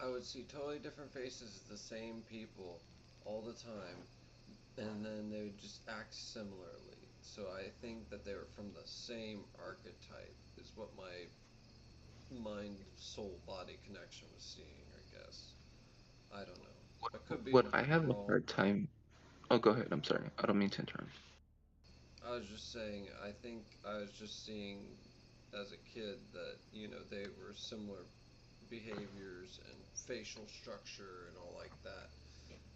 I would see totally different faces of the same people all the time, and then they would just act similarly. So I think that they were from the same archetype, is what my mind soul body connection was seeing, I guess. I don't know. I could be What I have a wrong. hard time. Oh, go ahead. I'm sorry. I don't mean to interrupt. I was just saying, I think I was just seeing as a kid that, they were similar behaviors and facial structure and all like that.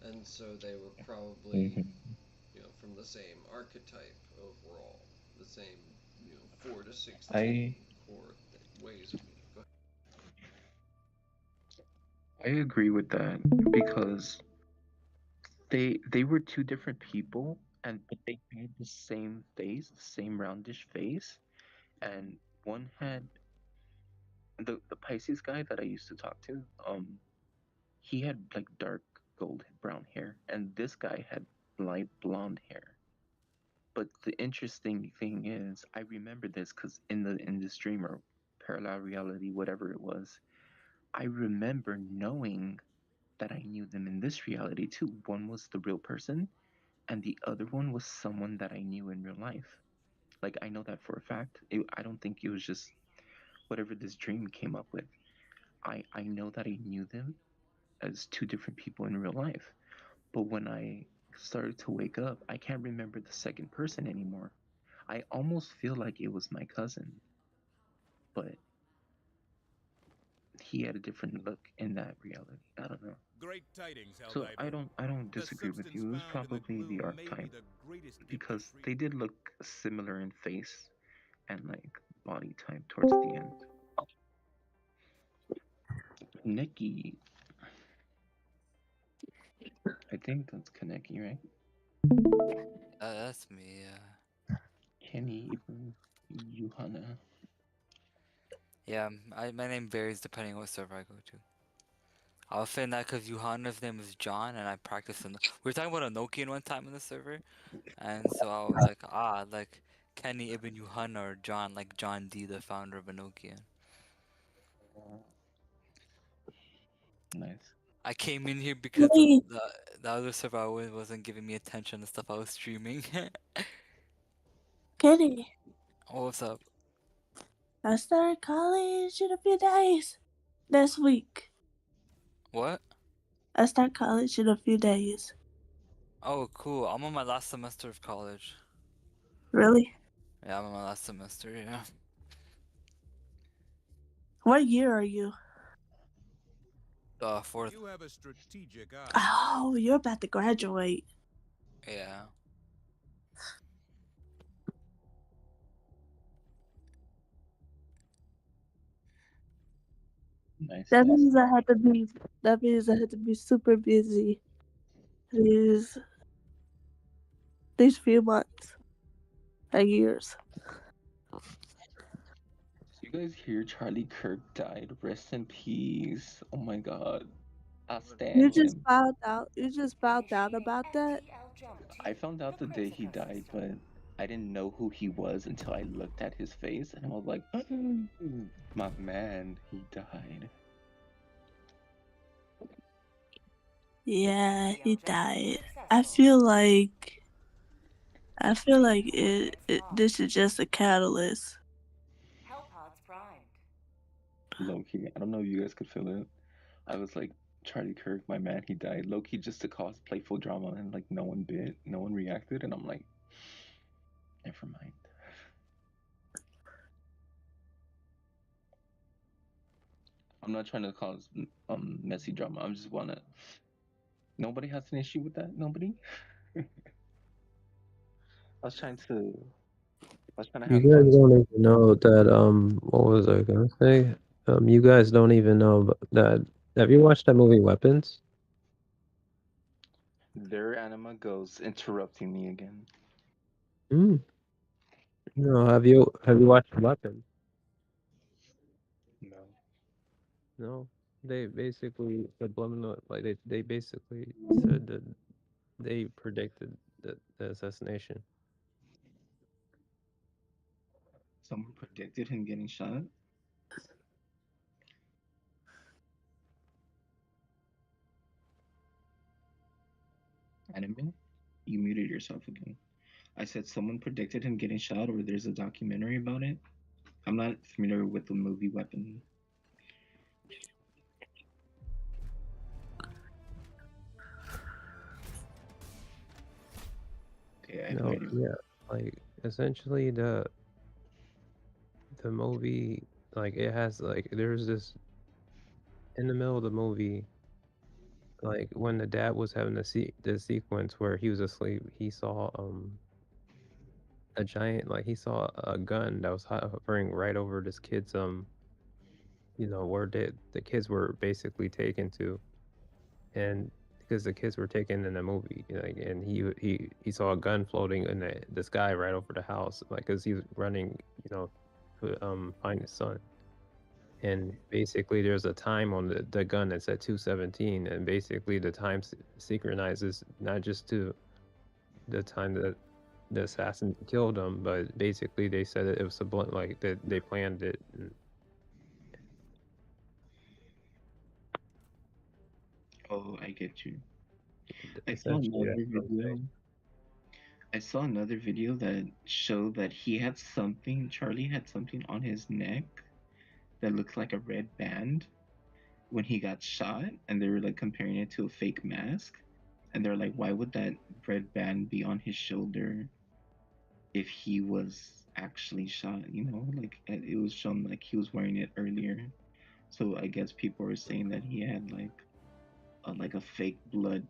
And so they were probably, Hmm. from the same archetype overall, the same, 4 to 16 I core ways of being. Go I agree with that because they were two different people, and but they had the same face, the same roundish face, and one had the Pisces guy that I used to talk to. He had like dark gold brown hair, and this guy had light blonde hair. But the interesting thing is, I remember this because in this dream or parallel reality, whatever it was, I remember knowing that I knew them in this reality too. One was the real person, and the other one was someone that I knew in real life. Like I know that for a fact. I don't think it was just whatever this dream came up with. I know that I knew them as two different people in real life. But when I started to wake up, I can't remember the second person anymore. I almost feel like it was my cousin, but he had a different look in that reality. I don't know. Great tidings, So HellDiver. I don't The disagree with substance you. It was found in the probably glue the may be archetype the greatest gift to because free. they did look similar in face and like body type towards the end. Nikki, I think that's Kaneki, right? That's me. Kenny, even Johanna. Yeah. My name varies depending on what server I go to. I was saying that because Johanna's name is John, and I practice in. We were talking about Enochian one time in the server, and so I was like, like Kenny Ibn Johanna or John, like John D, the founder of Enochian. Nice. I came in here because Hey, the other server I was wasn't giving me attention and stuff I was streaming. Kitty. Oh, what's up? I start college in a few days. Next week. What? I start college in a few days. Oh, cool. I'm on my last semester of college. Really? Yeah, I'm on my last semester, yeah. What year are you? Fourth. You have a strategic eye. Oh, you're about to graduate. Yeah. Nice, That nice. means I had to be. That means I had to be super busy these these few months and years. So you guys hear Charlie Kirk died? Rest in peace. Oh my god. I You stand just him. found out. You just found out about that. I found out the day he died, but I didn't know who he was until I looked at his face and I was like, my man, he died. Yeah, he died. I feel like. I feel like this is just a catalyst. Low-key. I don't know if you guys could feel it. I was like, Charlie Kirk, my man, he died. Low-key just to cause playful drama and like no one bit, no one reacted, and I'm like, never mind. I'm not trying to cause messy drama. I'm just wanna. Nobody has an issue with that. Nobody. I was trying to. I was trying to You have guys fun. don't even know that what was I gonna say? You guys don't even know that have you watched that movie Weapons? Their anima goes interrupting me again. Hmm. No, have you watched Weapons? No. No. They basically subliminal like they basically said that they predicted the assassination. Someone predicted him getting shot. anime, you muted yourself again. I said someone predicted him getting shot, or there's a documentary about it. I'm not familiar with the movie Weapon. Okay, I have no No, idea. yeah, like essentially the movie, like it has like there's this in the middle of the movie, like when the dad was having the sequence where he was asleep, he saw a giant, like he saw a gun that was hovering right over this kid's where the kids were basically taken to, and because the kids were taken in the movie, like, and he saw a gun floating in the sky right over the house, like because he was running, to find his son. And basically, there's a time on the gun that's at 2:17, and basically the time synchronizes not just to the time that the assassin killed him, but basically they said it was a blunt, like that they planned it. Oh, I get you. I saw Essentially, another that's what I'm video. saying. I saw another video that showed that he had something. Charlie had something on his neck that looked like a red band when he got shot, and they were like comparing it to a fake mask. And they're like, why would that red band be on his shoulder if he was actually shot? Like it was shown like he was wearing it earlier. So I guess people were saying that he had like a fake blood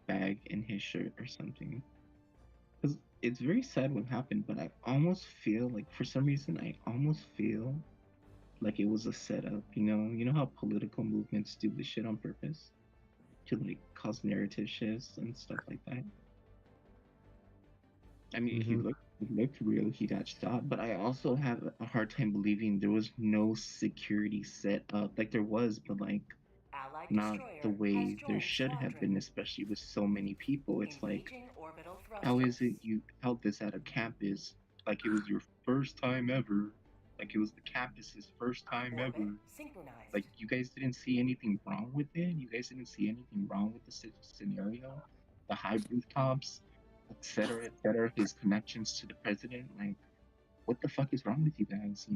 bag in his shirt or something. Because it's very sad what happened, but I almost feel like for some reason I almost feel like it was a setup. You know how political movements do this shit on purpose to like cause narrative shifts and stuff like that. I mean, he looked real. He got shot, but I also have a hard time believing there was no security set up. Like there was, but like Allied not the destroyer has way there joined should have squadron. been, especially with so many people. It's like, Engaging orbital how is thrusters. it you held this at a campus like it was your first time ever? Like it was the campus's first time Orbit ever. synchronized. Like you guys didn't see anything wrong with it. You guys didn't see anything wrong with the scenario, the high rooftops, etc., etc. His connections to the president. Like, what the fuck is wrong with you guys?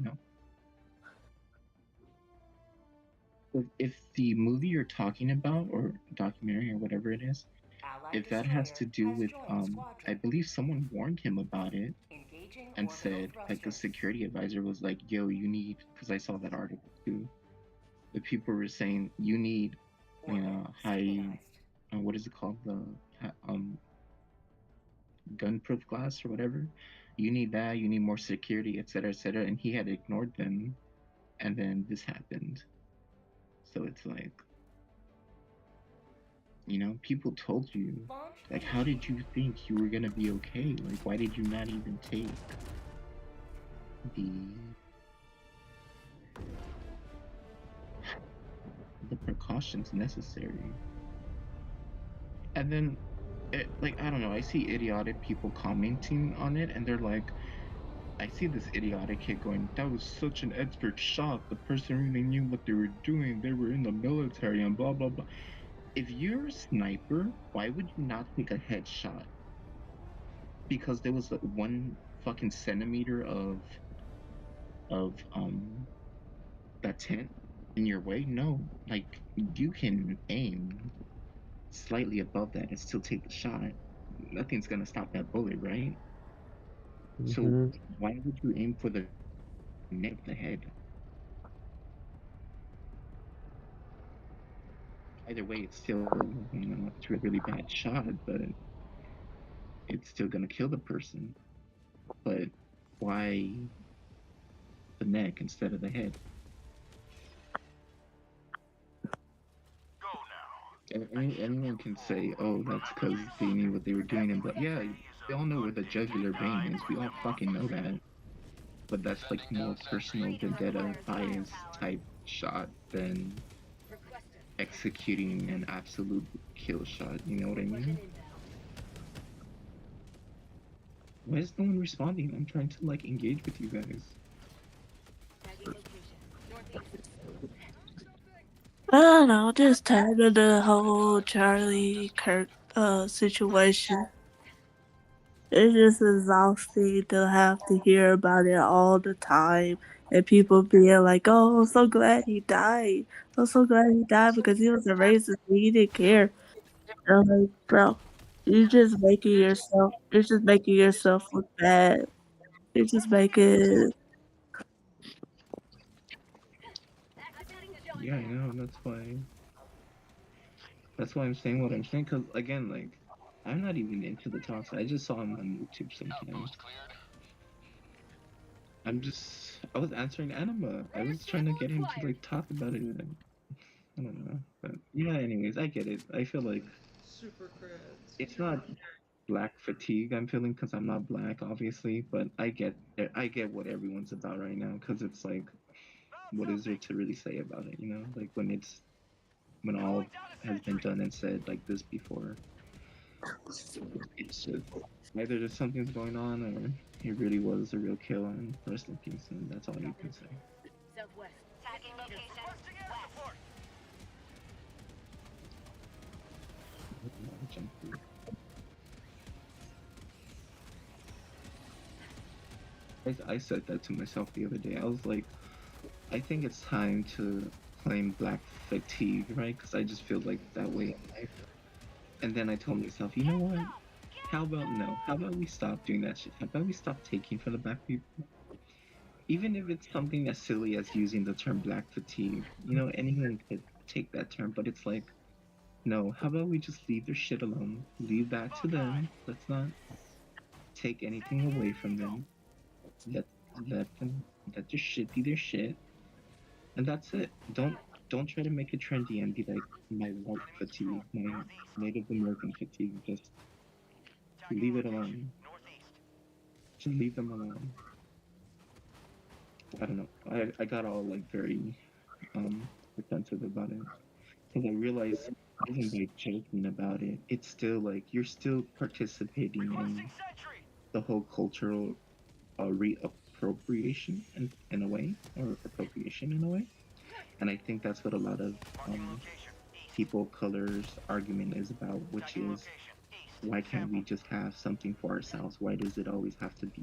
If the movie you're talking about, or documentary, or whatever it is, Allied if that has to do destroyer with, has joined squadron. I believe someone warned him about it Engaging and orbital said, like, the thrusters. security advisor was like, yo, you need, because I saw that article too. The people were saying, you need, Orbit high, synchronized. what is it called? The gun-proof glass or whatever. You need that. You need more security, etc., etc. And he had ignored them, and then this happened. So it's like, people told you. Launch Like, how did you think you were gonna be okay? Like, why did you not even take the precautions necessary? And then, like, I don't know. I see idiotic people commenting on it, and they're like, I see this idiotic kid going, that was such an expert shot. The person really knew what they were doing. They were in the military and blah, blah, blah. If you're a sniper, why would you not take a headshot? Because there was like 1 fucking centimeter of that tent in your way? No. Like, you can aim slightly above that and still take the shot. Nothing's gonna stop that bullet, right? So why would you aim for the neck, the head? Either way, it's still, it's a really bad shot, but it's still gonna kill the person. But why the neck instead of the head? Anyone can say, oh, that's because they knew what they were doing, and but yeah, they all know where the jugular vein is. We all fucking know that. But that's like more personal vendetta bias type shot than executing an absolute kill shot. You know what I mean? Why is no one responding? I'm trying to like engage with you guys. I don't know, just tired of the whole Charlie Kirk situation. It's just exhausting to have to hear about it all the time, and people being like, "Oh, I'm so glad he died. I'm so glad he died because he was a racist. He didn't care." And I'm like, bro, you're just making yourself look bad. You're just making. Yeah, I know. That's why I'm saying what I'm saying. Cause again, like, I'm not even into the talks. I just saw him on YouTube sometimes. I was answering Anima. I was trying to get him to like talk about it. And I don't know, but yeah. Anyways, I get it. I feel like Super creds. it's not black fatigue I'm feeling because I'm not black, obviously. But I get what everyone's about right now because it's like, what is there to really say about it? You know, like when all has been done and said like this before. It's just either there's something's going on or it really was a real kill and rest in peace, and that's all you can say. Southwest. Tagging location. West. Jump through. I said that to myself the other day. I was like, I think it's time to claim black fatigue, right? Because I just feel like that way in life. And then I told myself, you know what? How about no? How about we stop doing that shit? How about we stop taking from the black people? Even if it's something as silly as using the term black fatigue, you know, anyone could take that term, but it's like, no, how about we just leave their shit alone? Leave that to them. Let's not take anything away from them. Let let their shit be their shit. And that's it. Don't try to make it trendy and be like my white fatigue, my Native American fatigue. Just leave it alone. Just leave them alone. I don't know. I got all like very defensive about it because I realized even by joking about it, it's still like you're still participating in the whole cultural reappropriation in a way, or appropriation in a way. And I think that's what a lot of people of color's argument is about, which is why can't we just have something for ourselves? Why does it always have to be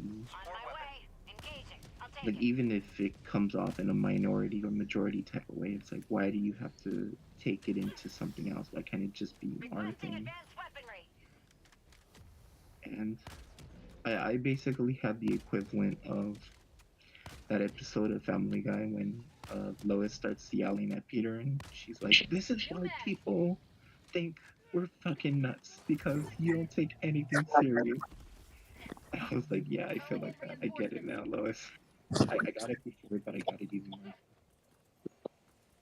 like, even if it comes off in a minority or majority type of way, it's like, why do you have to take it into something else? Why can't it just be our thing? And I basically had the equivalent of that episode of Family Guy when Lois starts yelling at Peter and she's like, this is why people think we're fucking nuts, because you don't take anything serious. I was like, yeah, I feel like that. I get it now, Lois. I got it before, but I got it even more.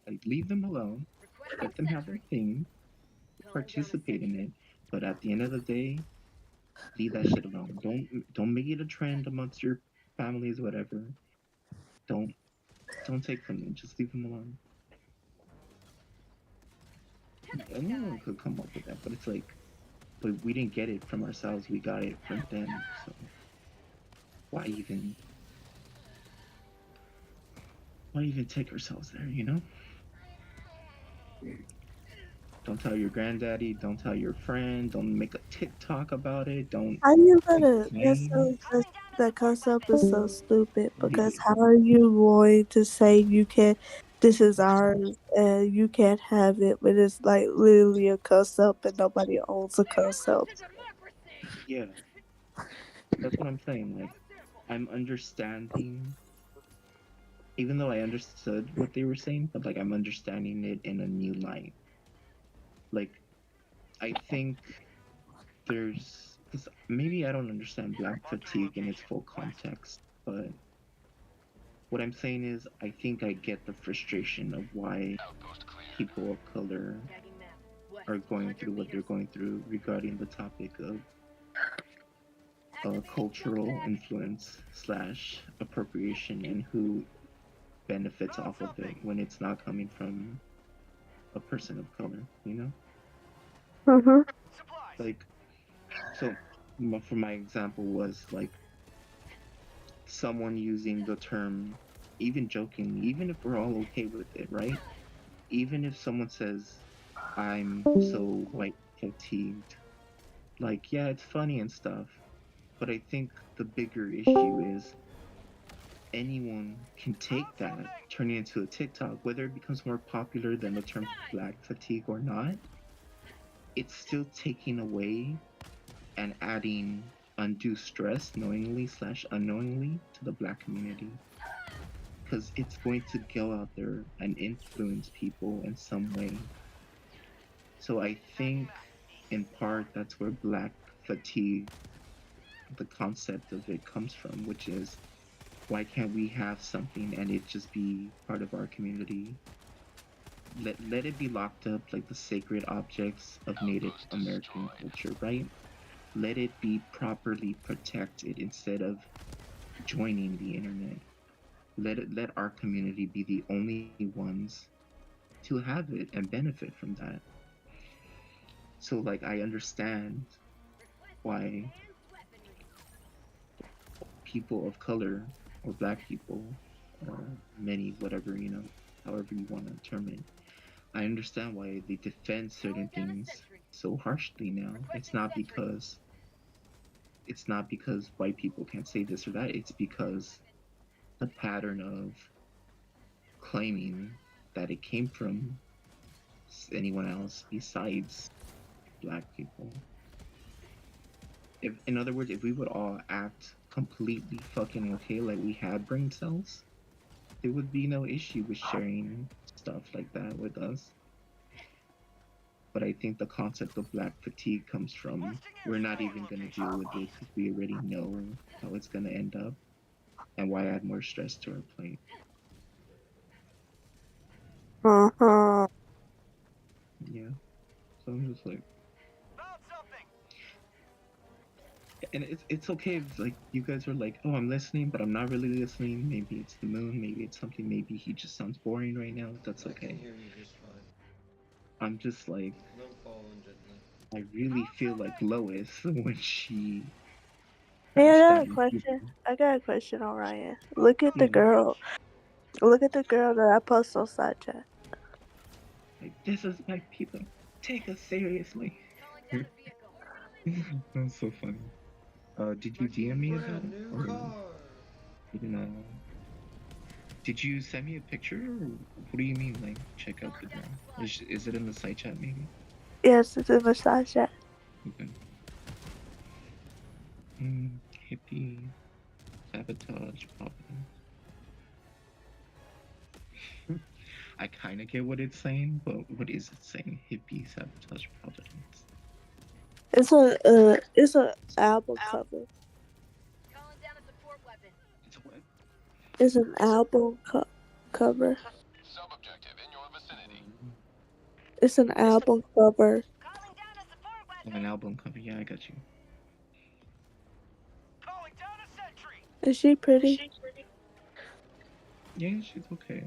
Like, leave them alone. Let them have their thing. Participate in it. But at the end of the day, leave that shit alone. Don't make it a trend amongst your families, whatever. Don't take from them. Just leave them alone. Anyone could come up with that, but it's like, but we didn't get it from ourselves. We got it from them. So why even take ourselves there? You know? Don't tell your granddaddy. Don't tell your friend. Don't make a TikTok about it. Don't. How you make gonna? a That's claim. that concept is so stupid because Idiot. how are you going to say you can't? This is ours and you can't have it when it's like literally a concept and nobody owns a concept. Yeah, that's what I'm saying. Like, I'm understanding, even though I understood what they were saying, but like I'm understanding it in a new light. Like, I think there's, because maybe I don't understand black fatigue in its full context, but what I'm saying is I think I get the frustration of why people of color are going through what they're going through regarding the topic of cultural influence / appropriation and who benefits off of it when it's not coming from a person of color, you know? Mhm. Like, so for my example was like someone using the term, even jokingly, even if we're all okay with it, right? Even if someone says, I'm so white fatigued, Like, yeah, it's funny and stuff, but I think the bigger issue is anyone can take that, turn it into a TikTok, whether it becomes more popular than the term black fatigue or not, it's still taking away and adding undue stress knowingly slash unknowingly to the black community. Because it's going to go out there and influence people in some way. So I think in part that's where black fatigue, the concept of it comes from, which is why can't we have something and it just be part of our community? Let it be locked up like the sacred objects of Native American culture, right? Let it be properly protected instead of joining the internet. Let our community be the only ones to have it and benefit from that. So like I understand why people of color or black people or many whatever, you know, however you want to term it, I understand why they defend certain things so harshly now. It's not because white people can't say this or that. It's because the pattern of claiming that it came from anyone else besides black people. If, in other words, if we would all act completely fucking okay, like we had brain cells, there would be no issue with sharing stuff like that with us. But I think the concept of black fatigue comes from we're not even going to deal with it because we already know how it's going to end up, and why add more stress to our plate. Uh-huh. Yeah. So I'm just like, and it's okay if like you guys are like, oh, I'm listening, but I'm not really listening. Maybe it's the moon. Maybe it's something. Maybe he just sounds boring right now. That's I can okay. hear you just fine. I'm just like, No, I'm following gently. I really feel like Lois when she Hey, I crashed got that a in question. Cuba. I got a question, Orion. Look at the Yeah. girl. Look at the girl that I posted on Snapchat. Like, this is my people. Take us seriously. Calling down a vehicle. That's so funny. Did you DM me about Brand it? new Or car. you know? Did you send me a picture? Or what do you mean, like, check out the girl? Is it in the side chat, maybe? Yes, it's in the Snapchat. Okay. Hippie, sabotage, providence. I kind of get what it's saying, but what is it saying? Hippie, sabotage, providence. It's a album cover. Calling down a support weapon. It's what? It's an album cover. Sub-objective in your vicinity. It's an album cover. Calling down a support Oh, weapon. an album cover. Yeah, I got you. Calling down a sentry. Is she pretty? Yeah, she's okay.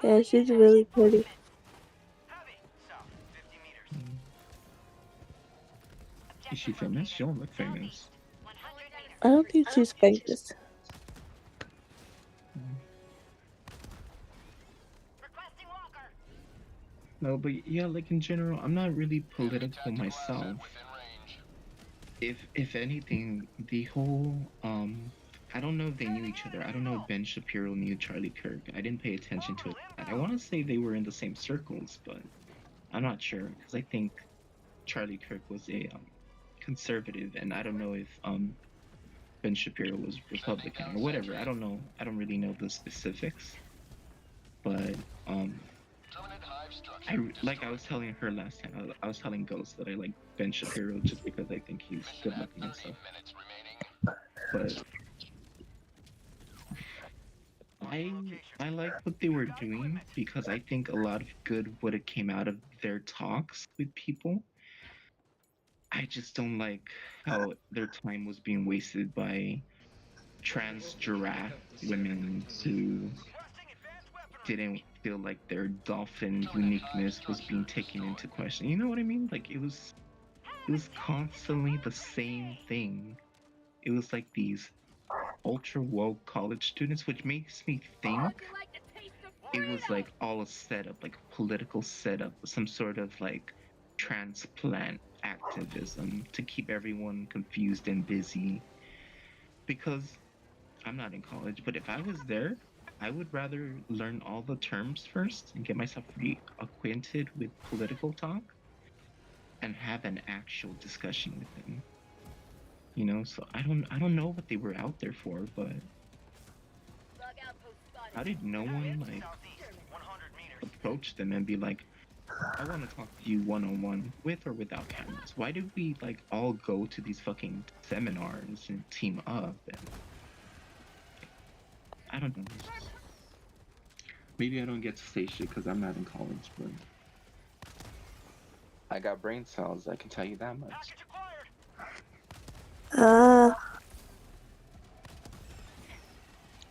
Yeah, she's really pretty. Heavy. South, 50 meters. Mm. Is she famous? She don't look famous. 100 meters. I don't think she's famous. Mm. Requesting walker. No, but yeah, like in general, I'm not really Enemy political tactical myself. asset within range. If anything, the whole I don't know if they knew each other. I don't know if Ben Shapiro knew Charlie Kirk. I didn't pay attention to it. I want to say they were in the same circles, but I'm not sure because I think Charlie Kirk was a conservative, and I don't know if Ben Shapiro was Republican or whatever. I don't know. I don't really know the specifics, but Terminate hive structure. like I was telling her last time. I was telling Ghost that I like Ben Shapiro just because I think he's good Mission at looking and 30 stuff. minutes remaining. But I like what they were doing because I think a lot of good would have came out of their talks with people. I just don't like how their time was being wasted by trans giraffe women who didn't feel like their dolphin uniqueness was being taken into question. You know what I mean? Like it was constantly the same thing. It was like these ultra woke college students, which makes me think it was like all a setup, like a political setup, some sort of like transplant activism to keep everyone confused and busy. Because I'm not in college, but if I was there, I would rather learn all the terms first and get myself reacquainted with political talk and have an actual discussion with them. You know, so I don't know what they were out there for, but Bug outpost spotted. how did no one like Southeast, 100 meters. approach them and be like, I want to talk to you one-on-one with or without cameras? Why did we like all go to these fucking seminars and team up? And I don't know. Maybe I don't get to say shit because I'm not in college, but I got brain cells. I can tell you that much. Package acquired.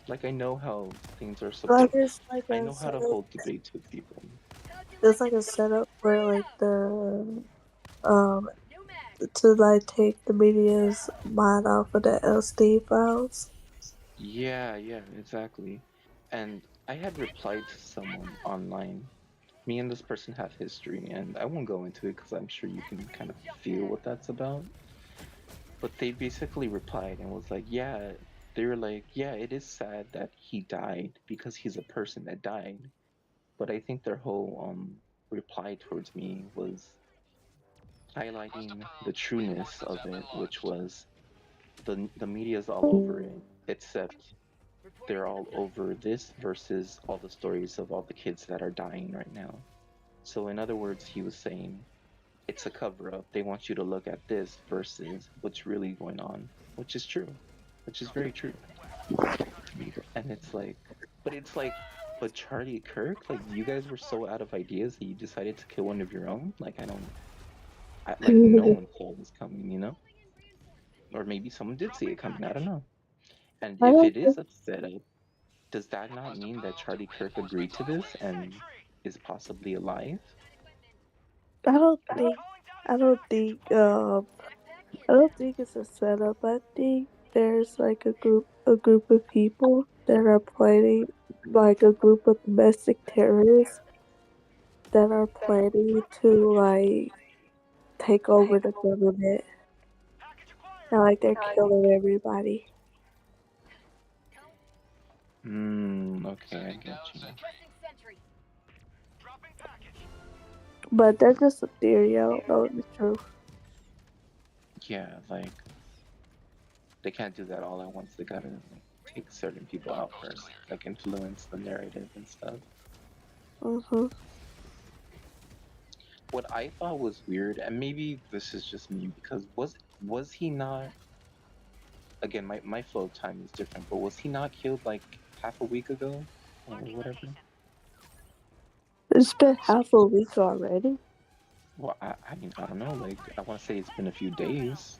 Like I know how things are Like supposed. it's like I a know how to setup. hold debates with people. It's like a setup where like the New mag. to like take the media's mind off of the LSD files. Yeah, exactly. And I had replied to someone online. Me and this person have history, and I won't go into it because I'm sure you can kind of feel what that's about. But they basically replied and was like, yeah, they were like, yeah, it is sad that he died because he's a person that died. But I think their whole reply towards me was highlighting the trueness of it, which was the media's all over it, except they're all over this versus all the stories of all the kids that are dying right now. So in other words, he was saying it's a cover up. They want you to look at this versus what's really going on, which is true, which is very true. And it's like, but Charlie Kirk, like you guys were so out of ideas that you decided to kill one of your own. Like no one saw this coming, you know? Or maybe someone did see it coming. I don't know. And I if don't it is a setup, does that not mean that Charlie Kirk agreed to this and is possibly alive? I don't think I don't think I don't think it's a setup. I think there's like a group of people that are planning, like a group of domestic terrorists that are planning to like take over the government. And like they're killing everybody. Okay, I get you. Pressing sentry. Dropping package. But that's just a theory. I don't know if it's true. Yeah, like they can't do that all at once. They gotta like, take certain people out first, like influence the narrative and stuff. What I thought was weird, and maybe this is just me, because was he not? Again, my flow of time is different, but was he not killed like half a week ago or whatever? It's been half a week already. Well, I mean, I don't know. Like, I want to say it's been a few days.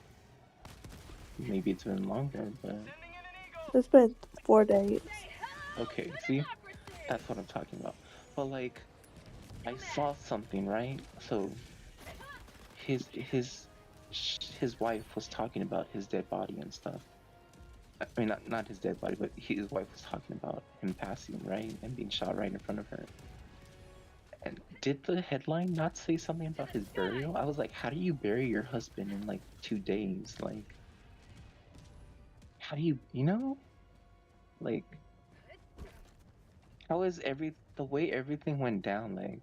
Maybe it's been longer, but It's been 4 days. okay. See, that's what I'm talking about. But like, I saw something, right? So his wife was talking about his dead body and stuff. I mean, not his dead body, but his wife was talking about him passing, right, and being shot right in front of her. And did the headline not say something about his burial? I was like, how do you bury your husband in like 2 days? Like, how do you know? Like, how is the way everything went down? Like,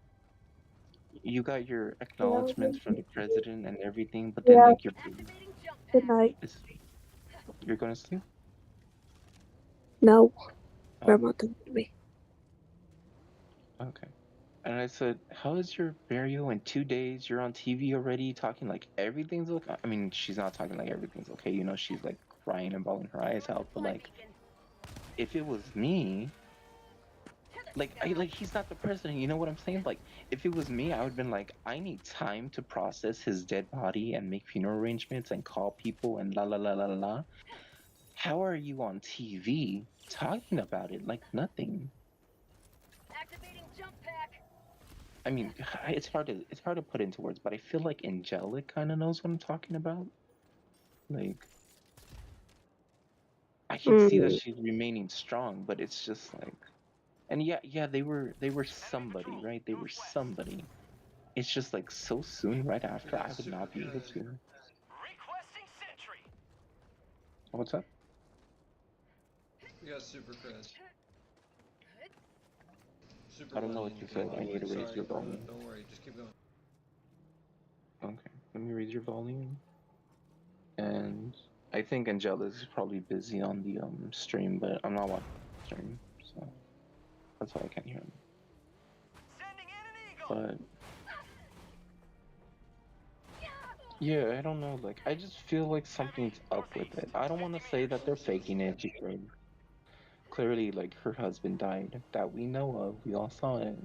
you got your acknowledgments from the president and everything, but then Yeah. like Activating jump Good pad. night. you're gonna sleep? No. Oh, Grandma told me. okay. And I said, how is your burial in 2 days? You're on TV already talking like everything's okay. I mean, she's not talking like everything's okay. You know, she's like crying and bawling her eyes out. But like, if it was me, like he's not the president. You know what I'm saying? Like, if it was me, I would have been like, I need time to process his dead body and make funeral arrangements and call people and la la la la la. How are you on TV talking about it like nothing? Activating jump pack. I mean, it's hard to put into words, but I feel like Angelic kind of knows what I'm talking about. Like, I can see that she's remaining strong, but it's just like, and yeah, they were somebody, right? They were somebody. it's just like so soon right after, got I would not be able super to. Requesting sentry. What's up? We got super cred. Super I don't know what money you in said. game. I need to raise Sorry, your bro. volume. Don't worry. Just keep going. Okay, let me raise your volume. And I think Angela's is probably busy on the stream, but I'm not watching the stream, so that's why I can't hear him. Sending in an eagle. But yeah, I don't know. Like, I just feel like something's up with it. I don't want to say that they're faking it because clearly, like, her husband died that we know of. We all saw it.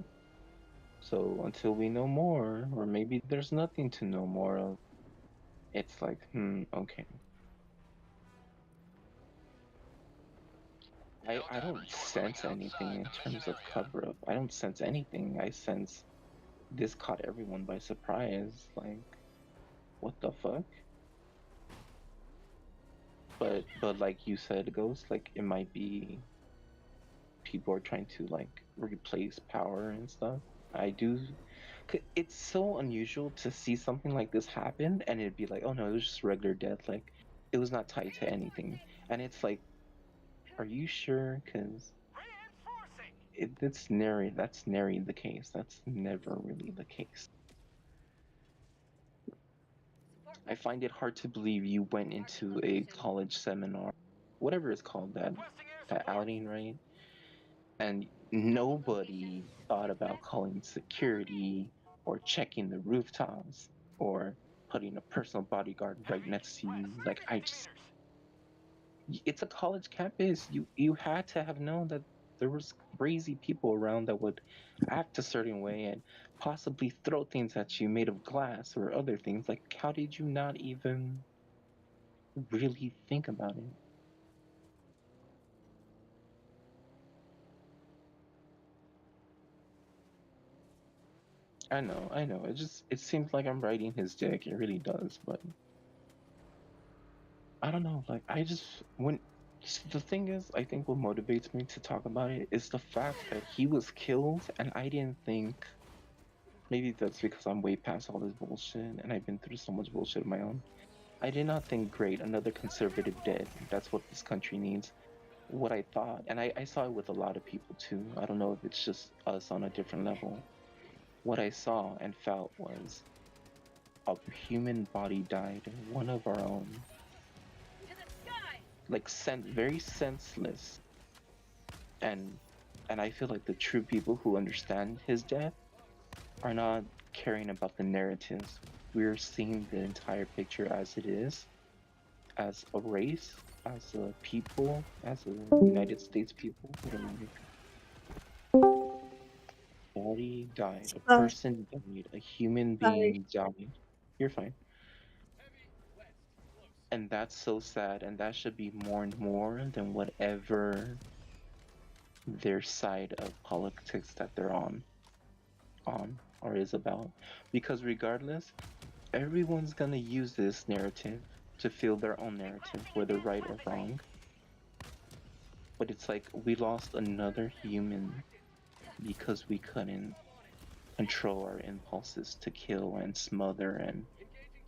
So until we know more, or maybe there's nothing to know more of, it's like, okay. I don't sense anything in terms of cover up. I don't sense anything. I sense this caught everyone by surprise. Like, what the fuck? But like you said, Ghost, like it might be people are trying to like replace power and stuff. I do. It's so unusual to see something like this happen, and it'd be like, oh no, it was just regular death. Like, it was not tied to anything, and it's like, are you sure? Because Reinforcing. that's nary the case. That's never really the case. I find it hard to believe you went into a college seminar, whatever it's called, that outing, right? And nobody thought about calling security or checking the rooftops or putting a personal bodyguard right next to you. Like, it's a college campus. You had to have known that there was crazy people around that would act a certain way and possibly throw things at you made of glass or other things. Like, how did you not even really think about it? I know. It seems like I'm riding his dick. It really does, but I don't know. Like, the thing is, I think what motivates me to talk about it is the fact that he was killed, and I didn't think. Maybe that's because I'm way past all this bullshit, and I've been through so much bullshit of my own. I did not think, great, another conservative dead. That's what this country needs. What I thought, and I saw it with a lot of people too. I don't know if it's just us on a different level. What I saw and felt was a human body died, one of our own, To the sky. like very senseless, and I feel like the true people who understand his death are not caring about the narratives. We're seeing the entire picture as it is, as a race, as a people, as a United States people. Body died, a person died, a human Sorry. being died. You're fine. And that's so sad, and that should be mourned more than whatever their side of politics that they're on or is about. Because regardless, everyone's gonna use this narrative to feel their own narrative, whether right or wrong. But it's like we lost another human because we couldn't control our impulses to kill and smother and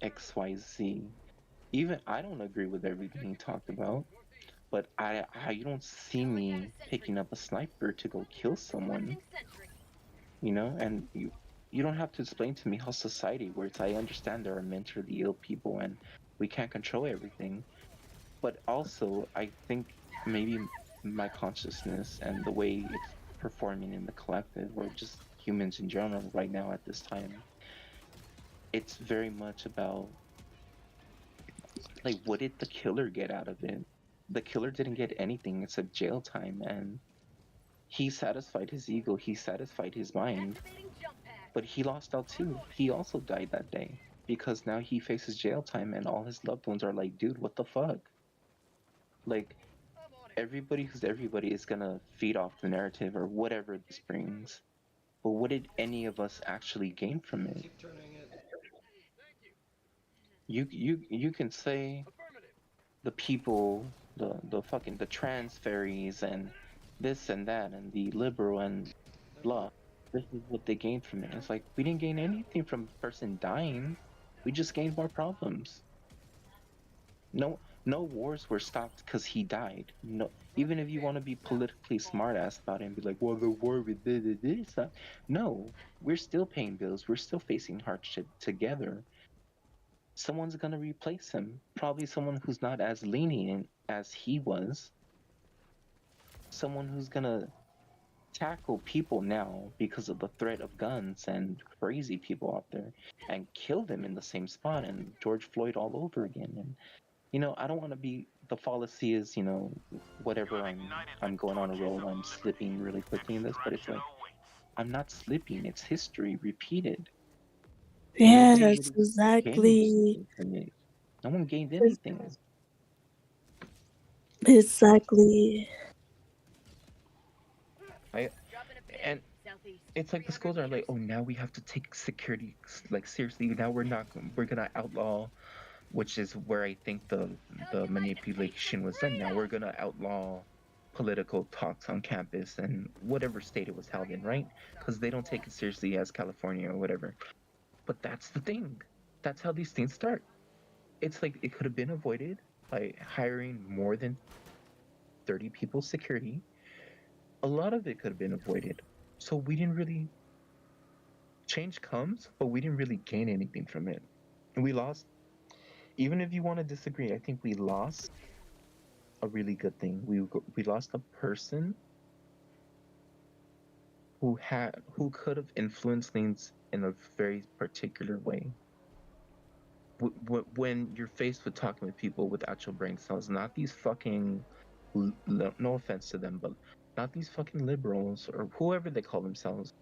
XYZ. Even I don't agree with everything he talked about, but you don't see me picking up a sniper to go kill someone, you know? And you don't have to explain to me how society works. I understand there are mentally ill people and we can't control everything, but also I think maybe my consciousness and the way it's performing in the collective, or just humans in general right now at this time, it's very much about, like, what did the killer get out of it? The killer didn't get anything except jail time, and he satisfied his ego, he satisfied his mind, but he lost out too. He also died that day because now he faces jail time, and all his loved ones are like, dude, what the fuck? Like, everybody who's everybody is gonna feed off the narrative or whatever this brings. But what did any of us actually gain from it? Keep turning it. You can say the people, the trans fairies and this and that and the liberal and blah. this is what they gained from it. It's like we didn't gain anything from a person dying. We just gained more problems. No wars were stopped because he died. No, even if you want to be politically smartass about it and be like, well, the war with this, no, we're still paying bills. We're still facing hardship together. Someone's gonna replace him. Probably someone who's not as lenient as he was. Someone who's gonna tackle people now because of the threat of guns and crazy people out there and kill them in the same spot and George Floyd all over again. And I don't want to be the fallacy is, whatever I'm going on a roll, I'm slipping really quickly in this, but it's like I'm not slipping, it's history repeated. Nobody Yes, really gained exactly. something from it. No one gained anything. Exactly. And it's like the schools are like, oh, now we have to take security like seriously. Now we're gonna outlaw, which is where I think the manipulation was done. Now we're gonna outlaw political talks on campus and whatever state it was held in, right? Because they don't take it seriously as California or whatever. But that's the thing. That's how these things start. It's like it could have been avoided by hiring more than 30 people security. A lot of it could have been avoided. So we didn't really change comes, but we didn't really gain anything from it. And we lost. Even if you want to disagree, I think we lost a really good thing. We lost a person who could have influenced things in a very particular way. When you're faced with talking with people with actual brain cells, not these fucking, no offense to them, but not these fucking liberals or whoever they call themselves,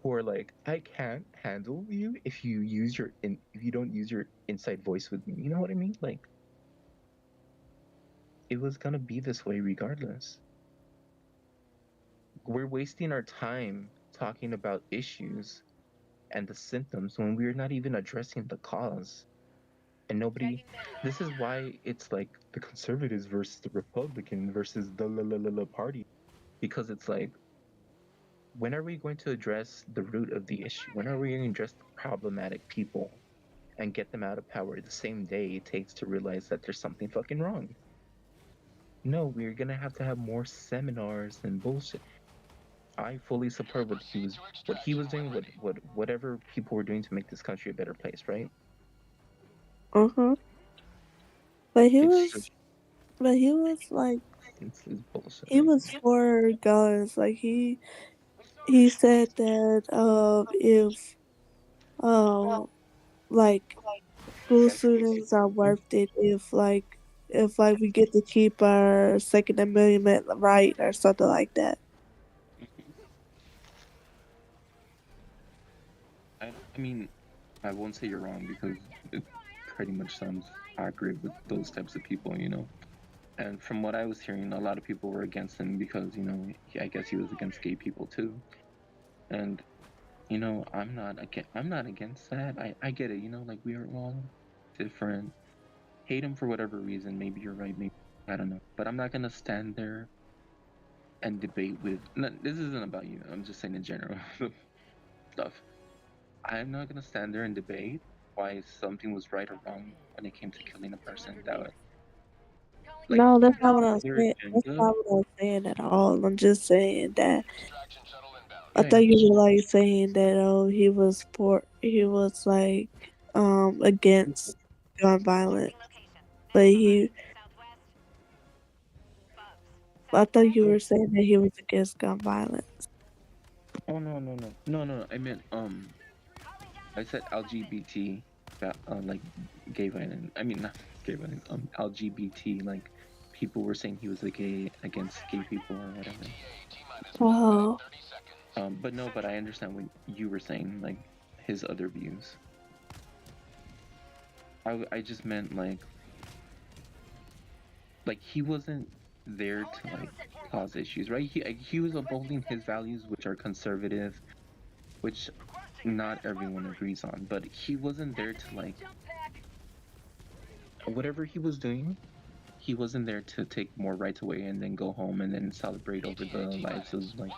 who are like, I can't handle you if you don't use your inside voice with me. You know what I mean? Like, it was gonna be this way regardless. We're wasting our time talking about issues and the symptoms when we're not even addressing the cause. And this is why it's like the conservatives versus the Republican versus the party. Because it's like, when are we going to address the root of the issue? When are we going to address the problematic people and get them out of power the same day it takes to realize that there's something fucking wrong? No, we're gonna have to have more seminars and bullshit. I fully support what he was doing, whatever people were doing to make this country a better place, right? Uh-huh. But he It's was just but he was like it's bullshit. he was for guns. Like he said that if like school shootings are worth it if we get to keep our Second Amendment right or something like that. I mean, I won't say you're wrong because it pretty much sounds accurate with those types of people, And from what I was hearing, a lot of people were against him because, I guess he was against gay people too. And, I'm not against that. I get it, like we are all different. Hate him for whatever reason. Maybe you're right. Maybe I don't know. But I'm not gonna stand there and debate with. No, this isn't about you. I'm just saying in general stuff. I'm not gonna stand there and debate why something was right or wrong when it came to killing a person. Like, No, that's not what I was their saying. That's agenda. not what I was saying at all. I'm just saying that I Yeah, thought you were like saying that he was like against gun violence. But I thought you were saying that he was against gun violence. Oh no. I meant I said LGBT, like gay violence. I mean not gay violence. LGBT, like people were saying he was against gay people or whatever. Oh, But I understand what you were saying, like his other views. I just meant like he wasn't there to like cause issues, right? He was upholding his values, which are conservative, which not everyone agrees on, but he wasn't there to like whatever he was doing. He wasn't there to take more rights away and then go home and then celebrate over the lives of like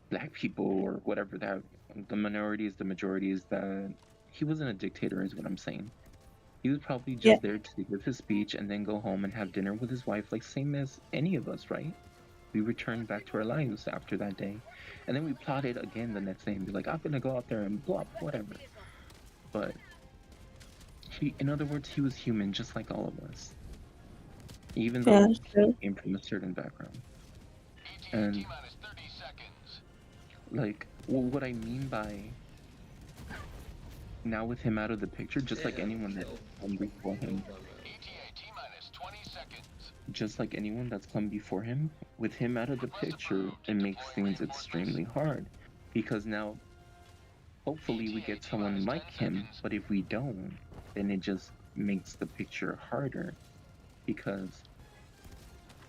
black people or whatever that the minorities, the majorities, that he wasn't a dictator is what I'm saying. He was probably Yeah. just there to give his speech and then go home and have dinner with his wife, like same as any of us, right? We returned back to our lives after that day. And then we plotted again the next day and be like, I'm gonna go out there and blow up, whatever. But he, in other words, he was human just like all of us. Even Yeah, though that's he true. came from a certain background. And like, well, what I mean by now with him out of the picture, just like anyone that come before him, just like anyone that's come before him, with him out of the picture, it makes things extremely hard. Because now, hopefully, we get someone like him, but if we don't, then it just makes the picture harder. Because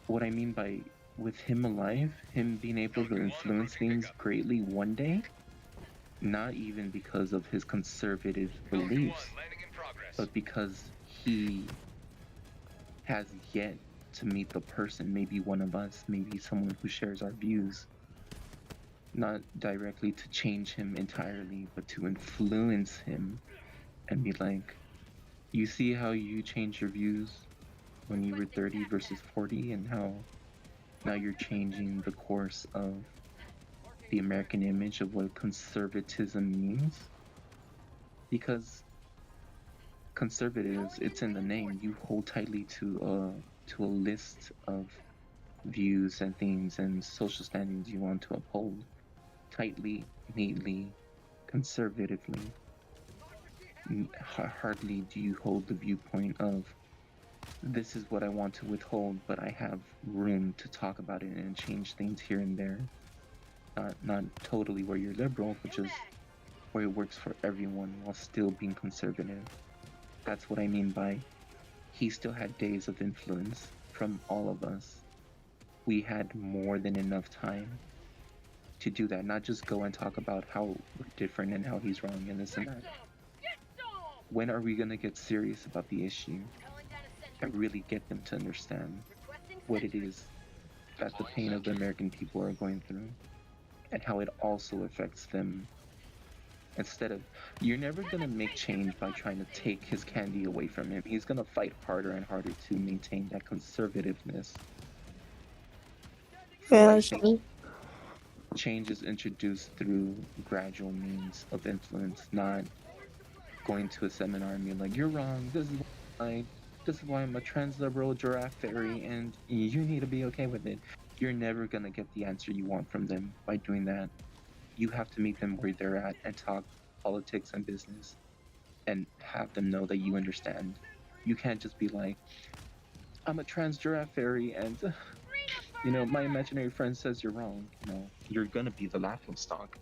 what I mean by with him alive, him being able to influence things greatly one day, not even because of his conservative beliefs, but because he has yet to meet the person, maybe one of us, maybe someone who shares our views, not directly to change him entirely, but to influence him and be like, you see how you changed your views when you were 30 versus 40 and how now you're changing the course of the American image of what conservatism means? Because conservatives, it's in the name. You hold tightly to a list of views and things and social standings you want to uphold tightly, neatly, conservatively. Hardly do you hold the viewpoint of this is what I want to withhold, but I have room to talk about it and change things here and there. Not totally where you're liberal, but just where it works for everyone while still being conservative. That's what I mean by he still had days of influence from all of us. We had more than enough time to do that, not just go and talk about how we're different and how he's wrong and this and that. When are we going to get serious about the issue and really get them to understand what it is that the pain of the American people are going through and how it also affects them? Instead of, you're never going to make change by trying to take his candy away from him. He's going to fight harder and harder to maintain that conservativeness. So Yeah, I that's think true. change is introduced through gradual means of influence, not going to a seminar and being like, you're wrong, this is why I'm a transliberal giraffe fairy and you need to be okay with it. You're never going to get the answer you want from them by doing that. You have to meet them where they're at and talk politics and business and have them know that you understand. You can't just be like, I'm a trans giraffe fairy and my imaginary friend says you're wrong. You're gonna be the laughing stock.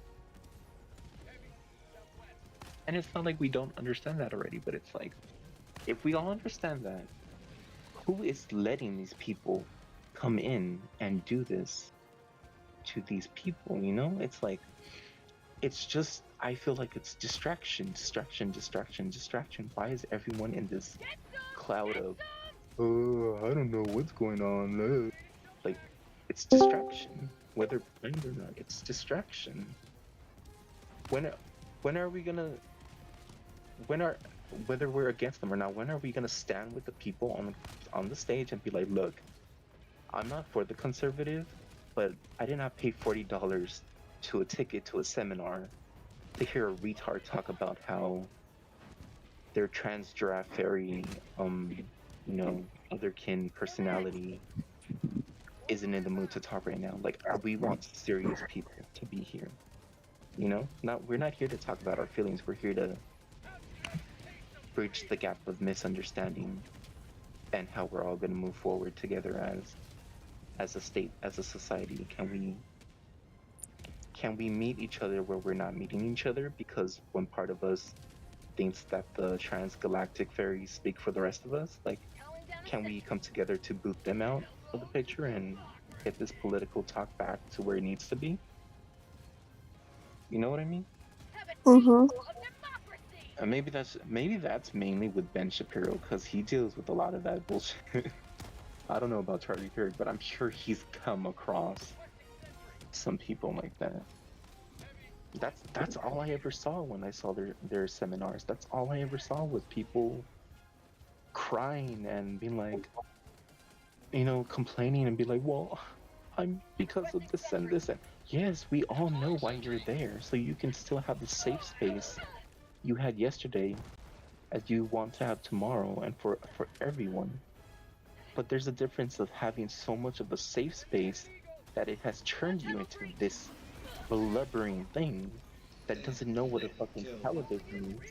And it's not like we don't understand that already, but it's like, if we all understand that, who is letting these people come in and do this to these people, It's like, it's just, I feel like it's distraction. Why is everyone in this cloud of, oh, I don't know what's going on? Like, it's distraction. Whether planned or not, it's distraction. When are we gonna, whether we're against them or not, when are we gonna stand with the people on the stage and be like, look, I'm not for the conservative, but I did not pay $40 to a ticket to a seminar to hear a retard talk about how their trans giraffe fairy, otherkin personality isn't in the mood to talk right now. Like, we want serious people to be here. We're not here to talk about our feelings. We're here to bridge the gap of misunderstanding and how we're all going to move forward together as a state, as a society. Can we meet each other where we're not meeting each other because one part of us thinks that the transgalactic fairies speak for the rest of us? Like, can we come together to boot them out of the picture and get this political talk back to where it needs to be? You know what I mean? Mhm. And maybe that's mainly with Ben Shapiro, because he deals with a lot of that bullshit. I don't know about Charlie Kirk, but I'm sure he's come across some people like that. That's all I ever saw when I saw their seminars. That's all I ever saw was people crying and being like, complaining and be like, well, I'm because of this and this and yes, we all know why you're there, so you can still have the safe space you had yesterday as you want to have tomorrow and for everyone. But there's a difference of having so much of a safe space that it has turned you into this blubbering thing that doesn't know what a fucking television is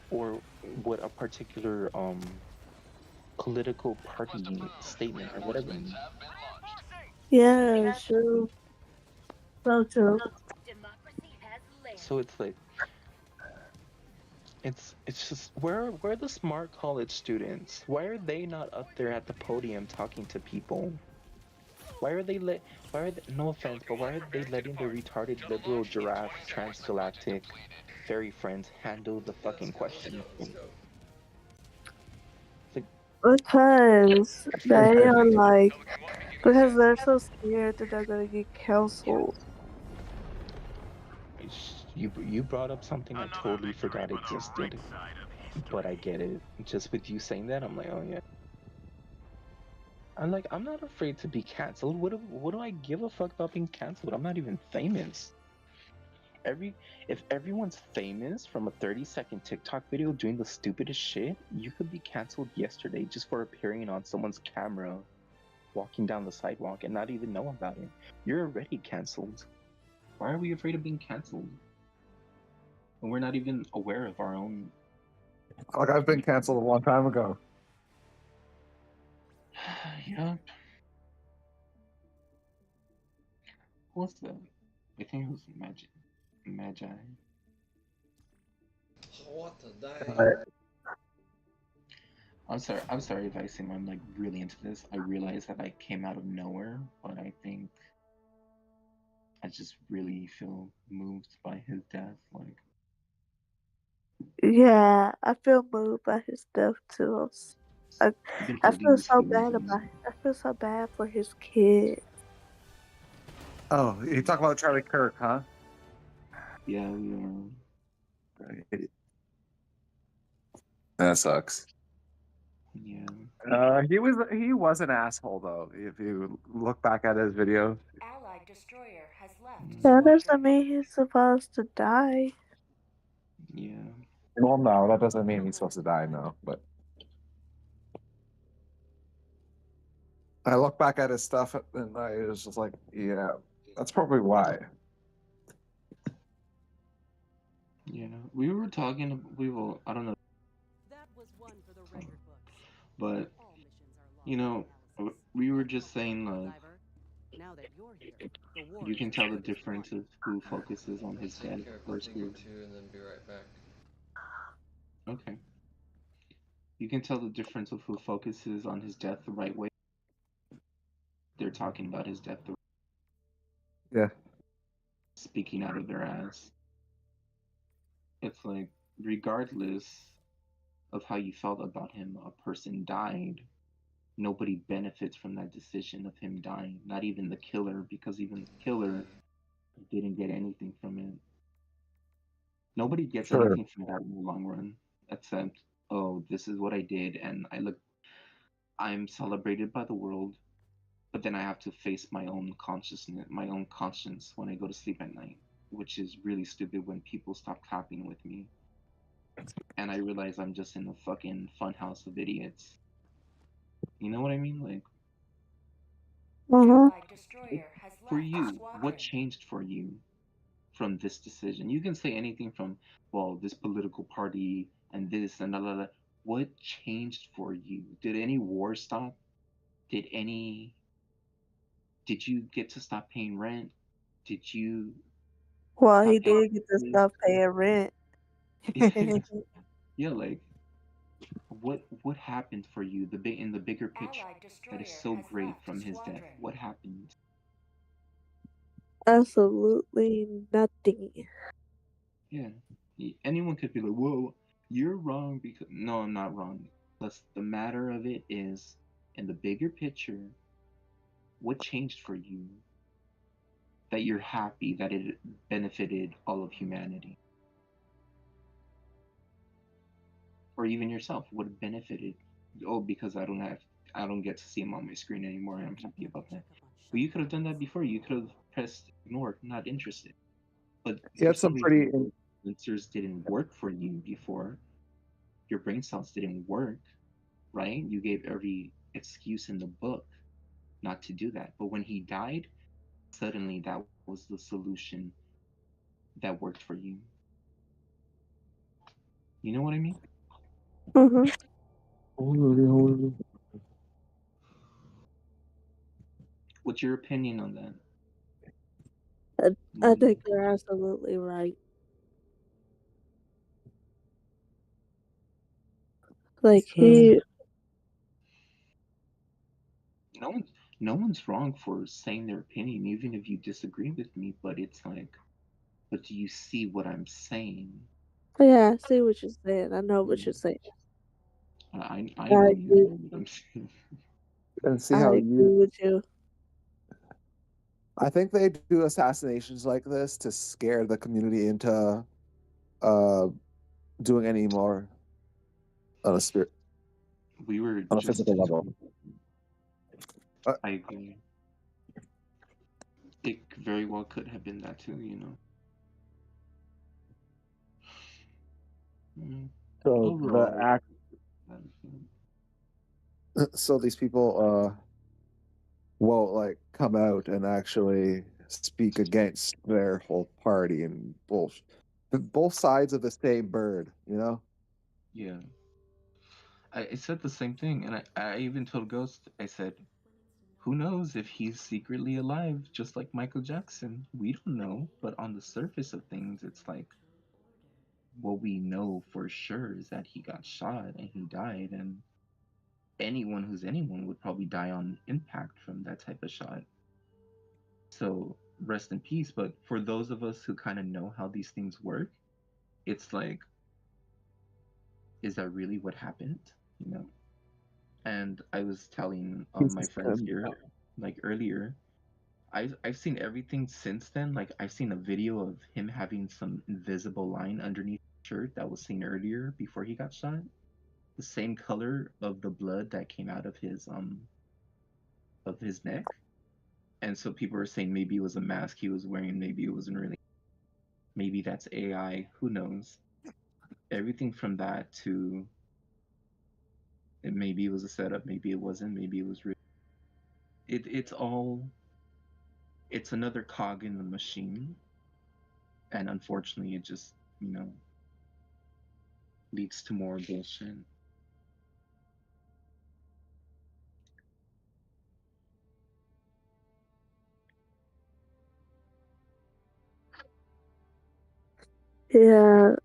or what a particular political party statement or whatever means. Yeah, true. So true. Democracy has landed. So it's like it's just where are the smart college students? Why are they not up there at the podium talking to people? Why are they no offense, but why are they letting the retarded liberal giraffe transgalactic fairy friends handle the fucking question? Because they are like, because they're so scared that they're gonna get canceled. You brought up something I totally forgot existed, but I get it. Just with you saying that, I'm like, oh yeah. I'm not afraid to be canceled. What do I give a fuck about being canceled? I'm not even famous. If everyone's famous from a 30-second TikTok video doing the stupidest shit, you could be canceled yesterday just for appearing on someone's camera, walking down the sidewalk and not even know about it. You're already canceled. Why are we afraid of being canceled? And we're not even aware of our own. Like I've been canceled a long time ago. Yeah. What's that? I think it was Magi. What the day? I'm sorry if I seem I'm like really into this. I realize that I came out of nowhere, but I think I just really feel moved by his death. Like, Yeah, I feel moved by his death too. I, I've been I holding feel these so feelings bad in. about. I feel so bad for his kid. Oh, you talk about Charlie Kirk, huh? Yeah, we are. That sucks. Yeah. He was an asshole though. If you look back at his videos, Allied destroyer has left. That doesn't mean he's supposed to die. Yeah. well, no, that doesn't mean he's supposed to die. No, but I look back at his stuff and I was just like, yeah, that's probably why. Yeah. We were talking. I don't know. That was one for the record books. But All missions are lost. we were just saying like Now that you're here, the war you can is tell the as good as difference won. of who focuses on his Take death care. I'll versus take you two and then be right back. okay. You can tell the difference of who focuses on his death the right way. They're talking about his death, Yeah. speaking out of their ass. It's like, regardless of how you felt about him, a person died. Nobody benefits from that decision of him dying. Not even the killer, because even the killer didn't get anything from it. Nobody gets Sure. anything from that in the long run, except, oh, this is what I did, and I'm celebrated by the world, but then I have to face my own consciousness, my own conscience when I go to sleep at night, which is really stupid when people stop clapping with me. And I realize I'm just in a fucking funhouse of idiots. You know what I mean? Like, Allied destroyer has left. for you, Squadron. what changed for you from this decision? You can say anything from, well, this political party and this and blah. What changed for you? Did any war stop? Did you get to stop paying rent? Did you Well, stop he paying did get to taxes? stop paying rent. Yeah, like what happened for you in the bigger picture Allied that is destroyer so has great left. from his death? Squadron. What happened? Absolutely nothing. Yeah. Anyone could be like, "Whoa, you're wrong," because no, I'm not wrong. Plus, the matter of it is, in the bigger picture, what changed for you? that you're happy that it benefited all of humanity, or even yourself would have benefited. Oh, because I don't get to see him on my screen anymore, and I'm happy about that. But you could have done that before. You could have pressed ignore, not interested. But He for had some some pretty. reason, answers didn't work for you before. Your brain cells didn't work, right? You gave every excuse in the book not to do that. But when he died, suddenly that was the solution that worked for you. You know what I mean? Mhm. What's your opinion on that? I think you're absolutely right. Like he, No one, no one's wrong for saying their opinion, even if you disagree with me. But it's like, but do you see what I'm saying? yeah, I see what you're saying. I know what you're saying. I I know you agree. know what I'm saying. And see I how agree with you. I think they do assassinations like this to scare the community into uh doing any more on a spirit We were on a just. physical level. I agree. It very well could have been that too, you know. So the Overall, act. So these people won't like come out and actually speak against their whole party and both sides of the same bird, you know? yeah. I said the same thing, and I even told Ghost, I said, who knows if he's secretly alive, just like Michael Jackson? We don't know, but on the surface of things, it's like what we know for sure is that he got shot and he died, and anyone who's anyone would probably die on impact from that type of shot. So rest in peace. But for those of us who kind of know how these things work, it's like, is that really what happened? You know? And I was telling He's my just friends here, like earlier, I've seen everything since then. Like I've seen a video of him having some invisible line underneath his shirt that was seen earlier before he got shot. The same color of the blood that came out of his neck. And so people were saying maybe it was a mask he was wearing, maybe it wasn't really, maybe that's AI, who knows? Everything from that to maybe it was a setup, maybe it wasn't, maybe it was real. It's another cog in the machine, and unfortunately it just, you know, leads to more bullshit. Yeah.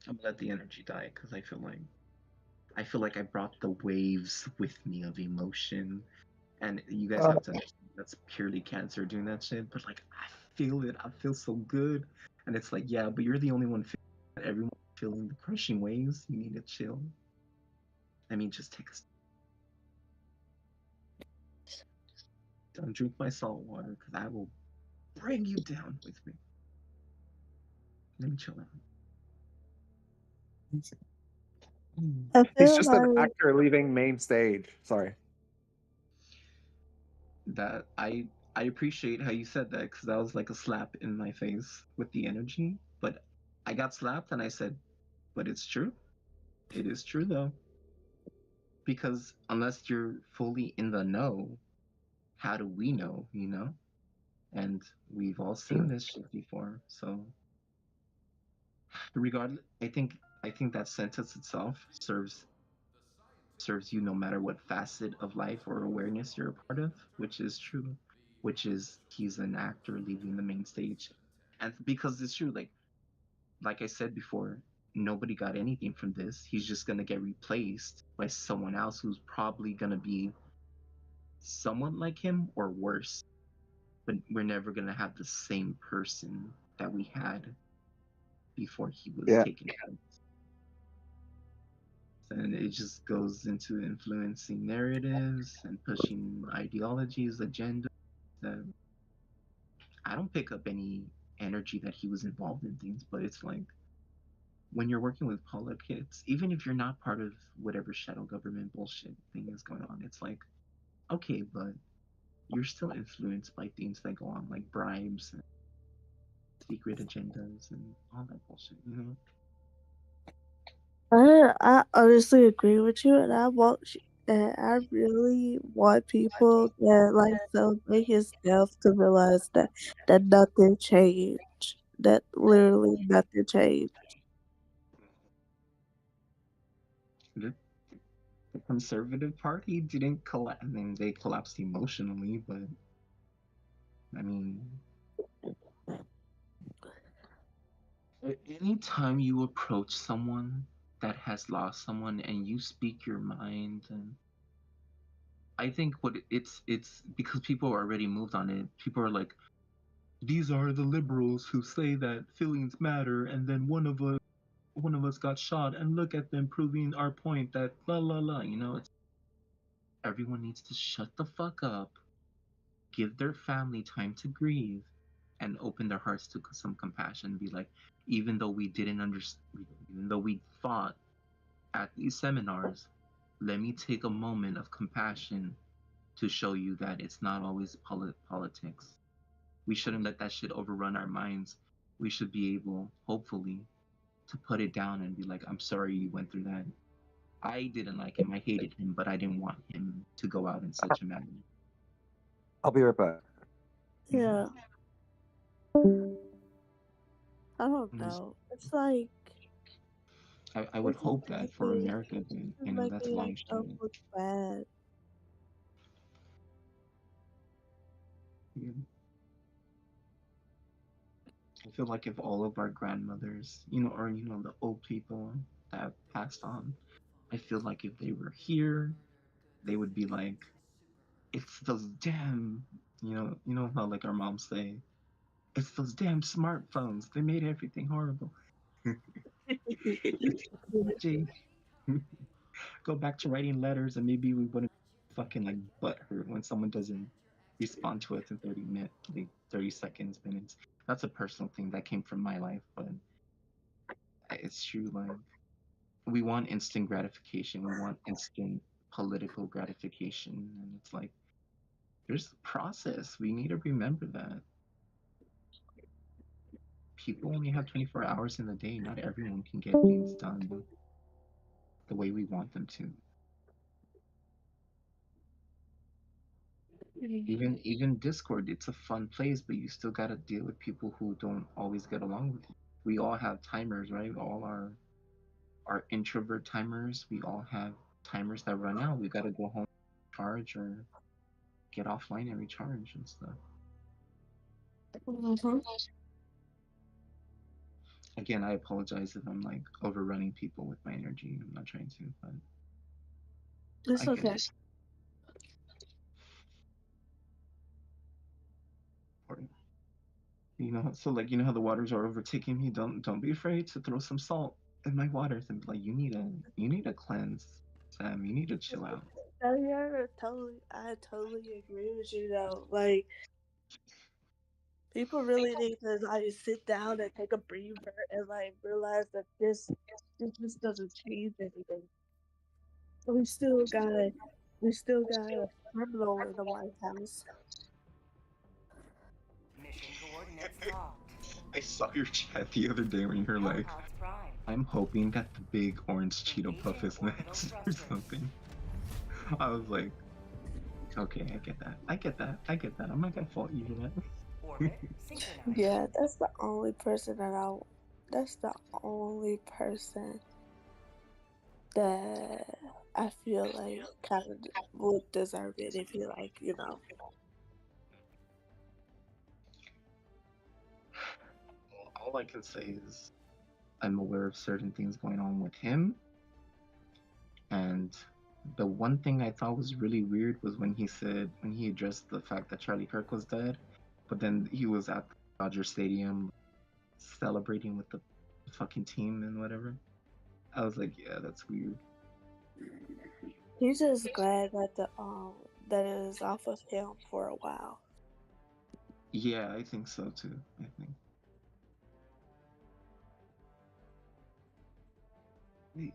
I'm gonna let the energy die because I feel like I brought the waves with me of emotion, and you guys have to understand that's purely cancer doing that shit. But like I feel it, I feel so good, and it's like yeah, but you're the only one feeling it. Everyone feeling the crushing waves. You need to chill. I mean, just take a don't drink my salt water because I will bring you down with me. Let me chill out. I He's feel just an like actor leaving main stage. Sorry. That I appreciate how you said that because that was like a slap in my face with the energy. But I got slapped and I said, but it's true. It is true though. Because unless you're fully in the know, how do we know, you know? And we've all seen this shit before. So regardless, I think that sentence itself serves you no matter what facet of life or awareness you're a part of, which is true, which is he's an actor leaving the main stage. And because it's true, like I said before, nobody got anything from this. He's just gonna get replaced by someone else who's probably gonna be somewhat like him or worse. But we're never gonna have the same person that we had before he was Yeah. taken out. And it just goes into influencing narratives and pushing ideologies, agendas, that I don't pick up any energy that he was involved in things, but it's like when you're working with politics, even if you're not part of whatever shadow government bullshit thing is going on, it's like, okay, but you're still influenced by things that go on, like bribes and secret agendas and all that bullshit, you know? I honestly agree with you, and I really want people that like celebrate his death to realize that nothing changed. That literally nothing changed. The Conservative Party didn't collapse. I mean, they collapsed emotionally, but I mean, anytime you approach someone that has lost someone and you speak your mind, and I think what it's because people are already moved on it. People are like, these are the liberals who say that feelings matter, and then one of us got shot, and look at them proving our point that la la la. You know, it's everyone needs to shut the fuck up, give their family time to grieve, and open their hearts to some compassion. Be like, even though we didn't understand, even though we fought at these seminars, let me take a moment of compassion to show you that it's not always politics. We shouldn't let that shit overrun our minds. We should be able, hopefully, to put it down and be like, I'm sorry you went through that. I didn't like him. I hated him, but I didn't want him to go out in such a manner. I'll be right back. Yeah. I don't know. It's like I would it's hope that for America, but that's a making long yourself shot. look bad. Yeah. I feel like if all of our grandmothers, or the old people that have passed on, I feel like if they were here, they would be like, it's those damn, how like our moms say, it's those damn smartphones. They made everything horrible. Technology. Go back to writing letters, and maybe we wouldn't fucking like butthurt when someone doesn't respond to us in 30 seconds, minutes. That's a personal thing that came from my life, but it's true. Like, we want instant gratification. We want instant political gratification, and it's like there's a process. We need to remember that people only have 24 hours in the day. Not everyone can get things done the way we want them to. Even Discord, it's a fun place, but you still gotta deal with people who don't always get along with you. We all have timers, right? All our introvert timers. We all have timers that run out. We gotta go home, charge, or get offline and recharge and stuff. Again, I apologize if I'm like overrunning people with my energy. I'm not trying to, but It's I get okay. it. Important. So like how the waters are overtaking me. Don't be afraid to throw some salt in my waters and be like, you need a cleanse, Sam. You need to chill out. Yeah, I totally agree with you though. Like people really need to like sit down and take a breather and like realize that this just doesn't change anything. We still got a criminal in the White House. Mission coordinates locked. I saw your chat the other day when you were like, Hellhounds Prime. I'm hoping that the big orange Cheeto puff is Engaging orbital next or thrusters. something. I was like, okay, I get that. I'm not gonna fault you for that. Orbit synchronized. Yeah, that's the only person that's the only person that I feel like kind of would deserve it if he All I can say is I'm aware of certain things going on with him, and the one thing I thought was really weird was when he addressed the fact that Charlie Kirk was dead, but then he was at the Dodger Stadium celebrating with the fucking team and whatever. I was like, yeah, that's weird. He's just glad that that it is off of him for a while. Yeah, I think so too. I think. Wait,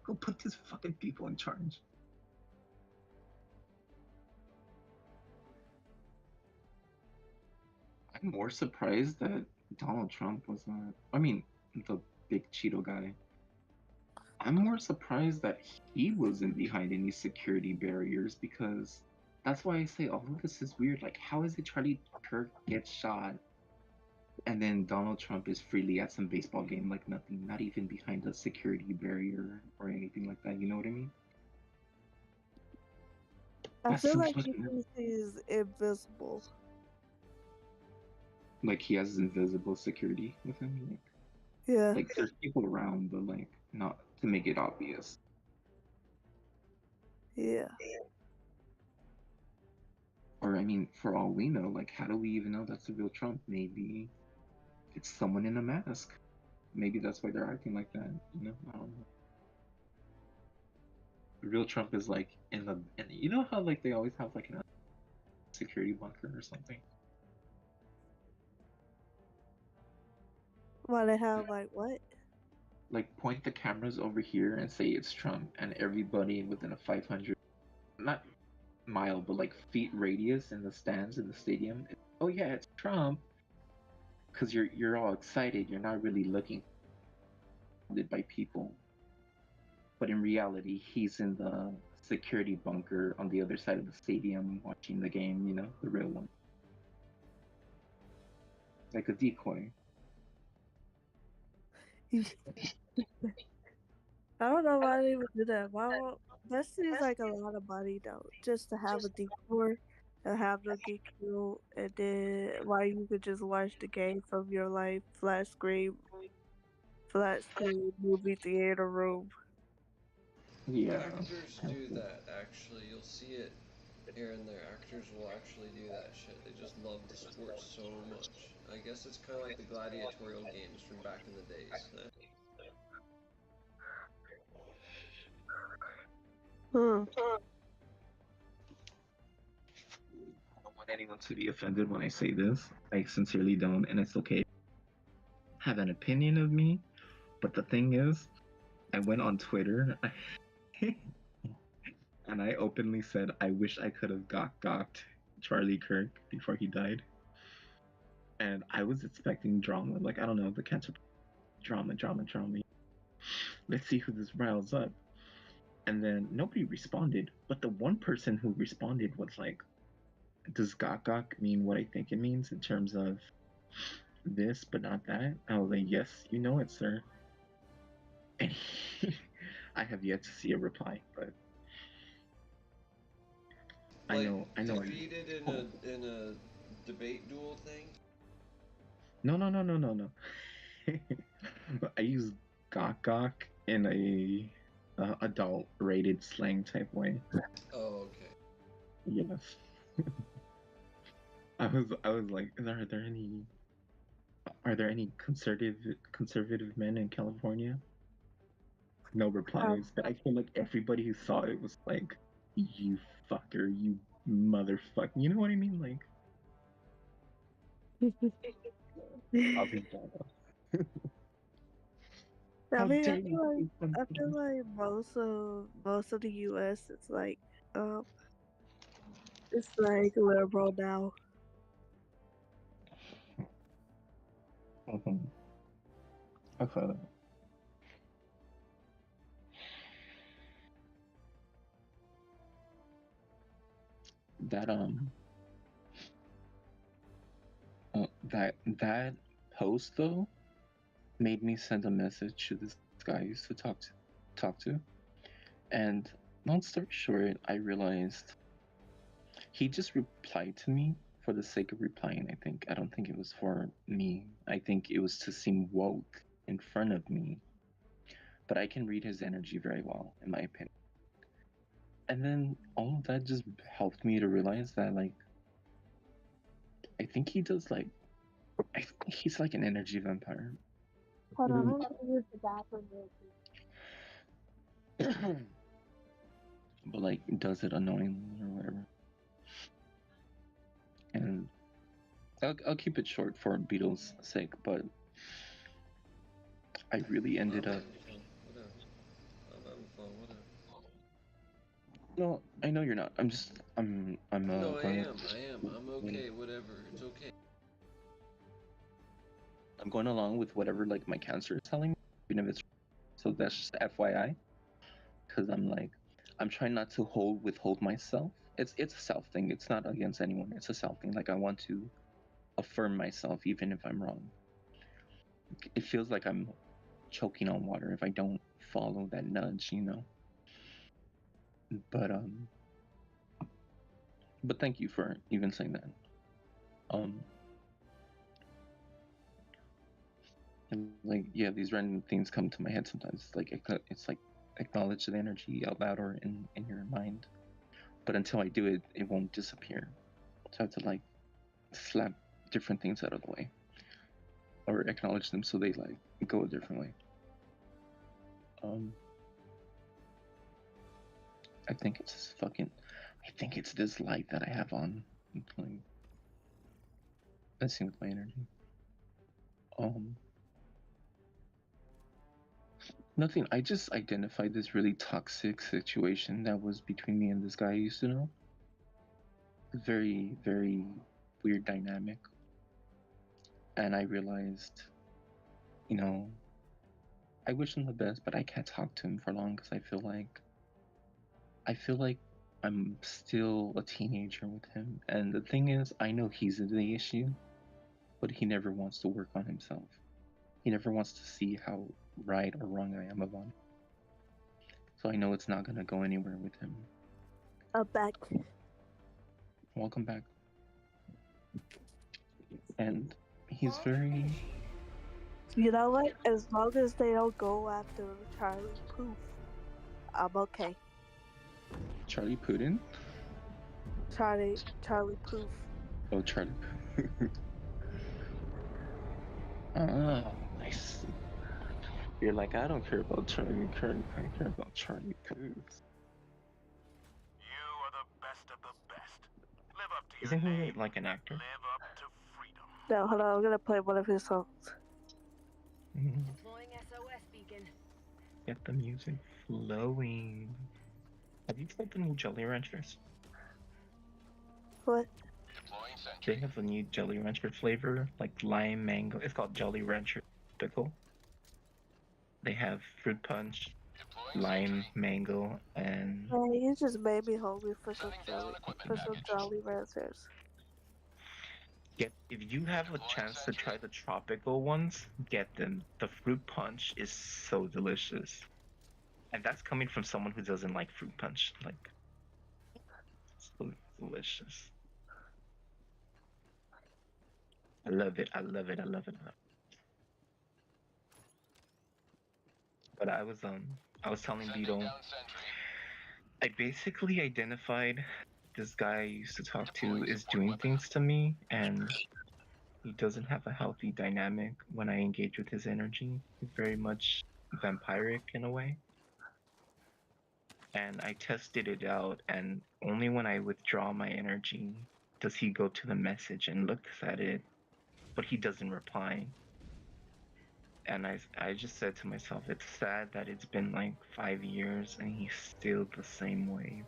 who put these fucking people in charge? I'm more surprised that Donald Trump was not. I mean, the big Cheeto guy. I'm more surprised that he wasn't behind any security barriers because that's why I say all of this is weird. Like, how is it Charlie Kirk gets shot and then Donald Trump is freely at some baseball game like nothing, not even behind a security barrier or anything like that? You know what I mean? I That's feel so like fucking. he's invisible. Like he has invisible security with him. Yeah. Like there's people around, but like not to make it obvious. Yeah. Or I mean, for all we know, like how do we even know that's the real Trump? Maybe it's someone in a mask. Maybe that's why they're acting like that. You know, I don't know. The real Trump is like in the, and you know how like they always have like a security bunker or something. Why they have like what? Like point the cameras over here and say it's Trump, and everybody within a 500, not mile, but like feet radius in the stands in the stadium. Oh yeah, it's Trump. Because you're all excited. You're not really looking by people, but in reality, he's in the security bunker on the other side of the stadium watching the game. You know, the real one, like a decoy. I don't know why they would do that. That seems like a lot of money though, just to have a decor and have them get killed, and then why you could just watch the game from your life flat screen movie theater room. Yeah. Actors do that, actually. You'll see it here and there. Actors will actually do that shit. They just love the sport so much. I guess it's kind of like the gladiatorial games from back in the days. Hmm. I don't want anyone to be offended when I say this. I sincerely don't, and it's okay. Have an opinion of me, but the thing is, I went on Twitter and I openly said I wish I could have gawked Charlie Kirk before he died. And I was expecting drama, like I don't know, the catch-up drama. Let's see who this riles up. And then nobody responded, but the one person who responded was like, "Does gawk mean what I think it means in terms of this, but not that?" I was like, "Yes, you know it, sir." And I have yet to see a reply, but Like, I know. defeated in a debate duel thing? No. I use gawk in a adult rated slang type way. Oh, okay. Yes. I was like, are there any conservative men in California? No replies, but I feel like everybody who saw it was like, "You fucker, you motherfucker." You know what I mean? Like, I'll be done. I How mean, dare you say I feel something? like most of the U.S. it's like liberal now. Mhm. I feel it. That that post though made me send a message to this guy I used to talk to, and long story short, I realized he just replied to me for the sake of replying. I don't think it was for me. I think it was to seem woke in front of me. But I can read his energy very well, in my opinion. And then all of that just helped me to realize that, like, I think he does like, I think he's like an energy vampire. Hold on, I'm gonna use the bathroom real quick. But like does it annoyingly or whatever. And I'll keep it short for Beatles' sake, but I really ended up. Whatever. I'm having fun. Whatever. No, I know you're not. I'm No, I going. am. I'm okay. Whatever. It's okay. I'm going along with whatever like my cancer is telling me, even if it's. So that's just FYI, because I'm trying not to withhold myself. It's a self thing. It's not against anyone. It's a self thing. Like I want to affirm myself even if I'm wrong. It feels like I'm choking on water if I don't follow that nudge, you know. But thank you for even saying that. And like yeah, these random things come to my head sometimes. It's like acknowledge the energy out loud or in your mind. But until I do it, it won't disappear. So I have to like slap different things out of the way. Or acknowledge them so they like go a different way. I think it's this light that I have on. Like, messing with my energy. Nothing. I just identified this really toxic situation that was between me and this guy I used to know. Very, very weird dynamic. And I realized, you know, I wish him the best, but I can't talk to him for long because I feel like I'm still a teenager with him. And the thing is, I know he's the issue, but he never wants to work on himself. He never wants to see how right or wrong I am about it. So I know it's not gonna go anywhere with him. I'm back. Welcome back. And he's very. You know what? As long as they don't go after Charlie Poof, I'm okay. Charlie Putin? Charlie Poof. Oh, Charlie. Ah, nice. You're like, I don't care about Charlie Kirk. I care about Charlie Puth. You are the best of the best. Live up to Isn't your he name. like an actor? Live up to freedom. No, hold on. I'm gonna play one of his songs. Deploying SOS beacon. Get the music flowing. Have you tried the new Jelly Ranchers? What? They have a new Jelly Rancher flavor, like lime mango. It's called Jolly Rancher Pickle. They have fruit punch, lime, mango, and Hey, you just made me hungry for some Jolly Ranchers. if you have a chance to try the tropical ones, get them. The fruit punch is so delicious. And that's coming from someone who doesn't like fruit punch. Like, it's so delicious. I love it. But I was telling Beetle, I basically identified this guy I used to talk to is doing things to me, and he doesn't have a healthy dynamic when I engage with his energy. He's very much vampiric in a way. And I tested it out, and only when I withdraw my energy does he go to the message and looks at it, but he doesn't reply. And I just said to myself, it's sad that it's been like 5 years and he's still the same way,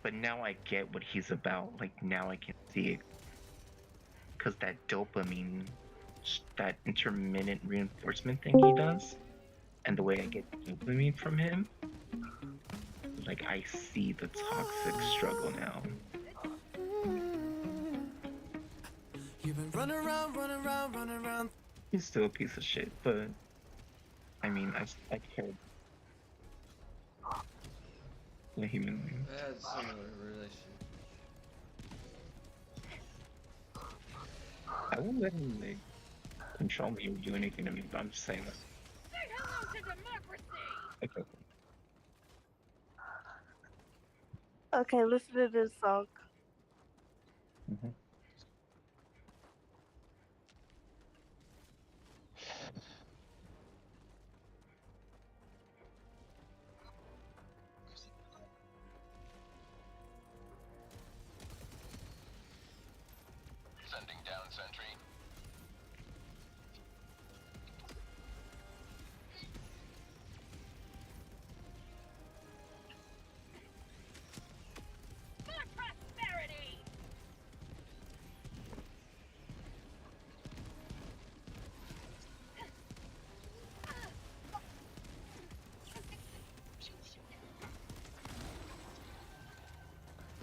but now I get what he's about. Like, now I can see it. Because that dopamine, that intermittent reinforcement thing he does, and the way I get dopamine from him, like, I see the toxic struggle now. You've been running around. He's still a piece of shit, but I mean, I care. The human being. I had similar relation. I won't let him like control me or do anything to me, but I'm just saying that. Say hello to democracy! Okay. Okay, listen to this song. Mm-hmm. down, sentry. For prosperity!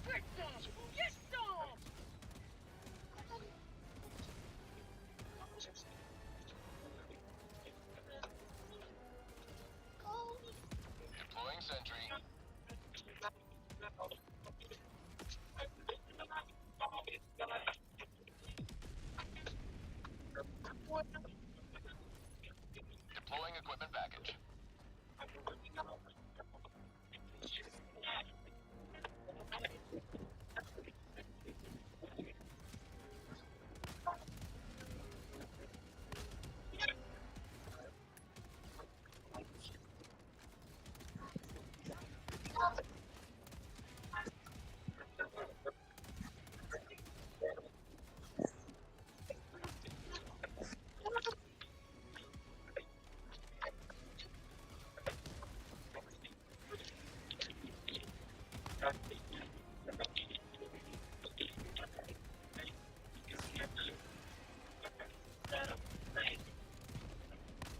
Get some! Get some! Deploying sentry. Deploying equipment package.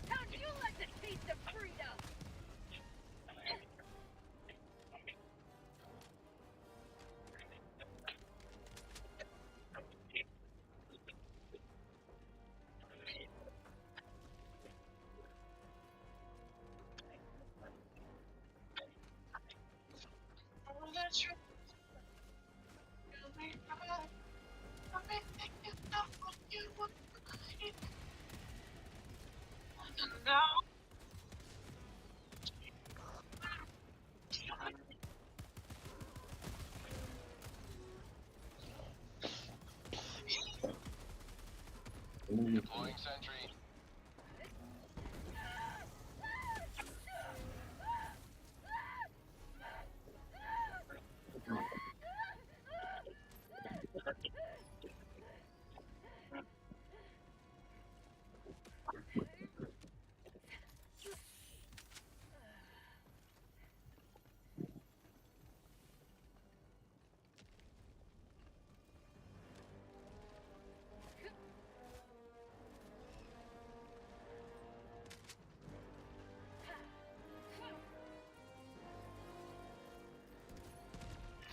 How'd you like the taste of freedom? Deploying sentry.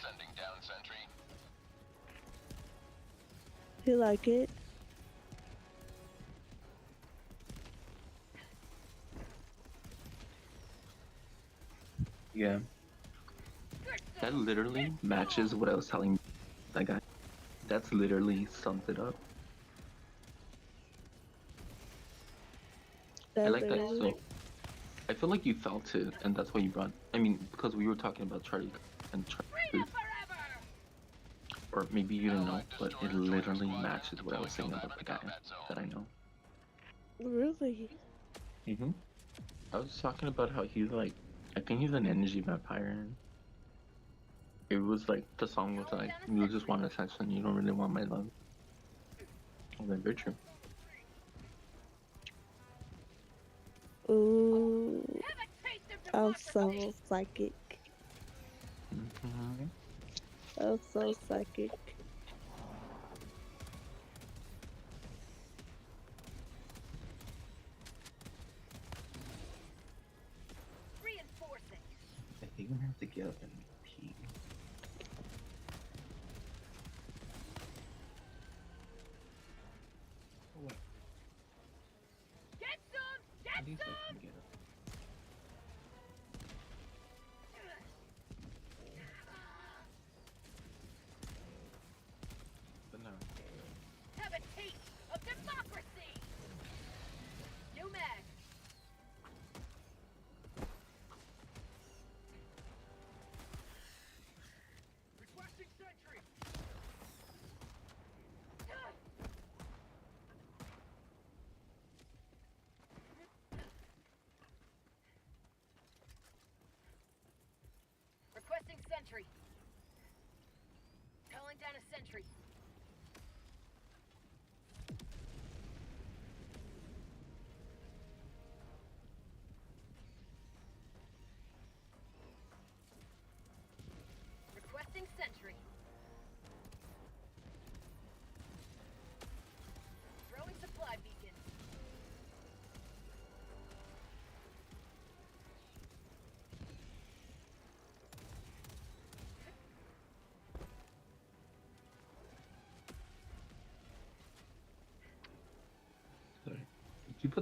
Sending down sentry. You like it? Yeah, that literally matches what I was telling that guy. That's literally sums it up. I like that. So I feel like you felt it, and that's why you brought. I mean, because we were talking about Charlie and Charlie, or maybe you didn't know, but it literally matches what I was saying about the guy that I know. Really? Mhm. I was talking about how he's like, I think he's an energy vampire. It was like the song was like, you just want attention, you don't really want my love. I was like, very true. Ooh, I'm so psychic. Mhm. I'm so psychic. Reinforcing. I think I'm gonna have to get up and pee. Oh, wait. Get some! At Get least I some! can get up. But no. Have a taste of democracy! New mag. Requesting sentry!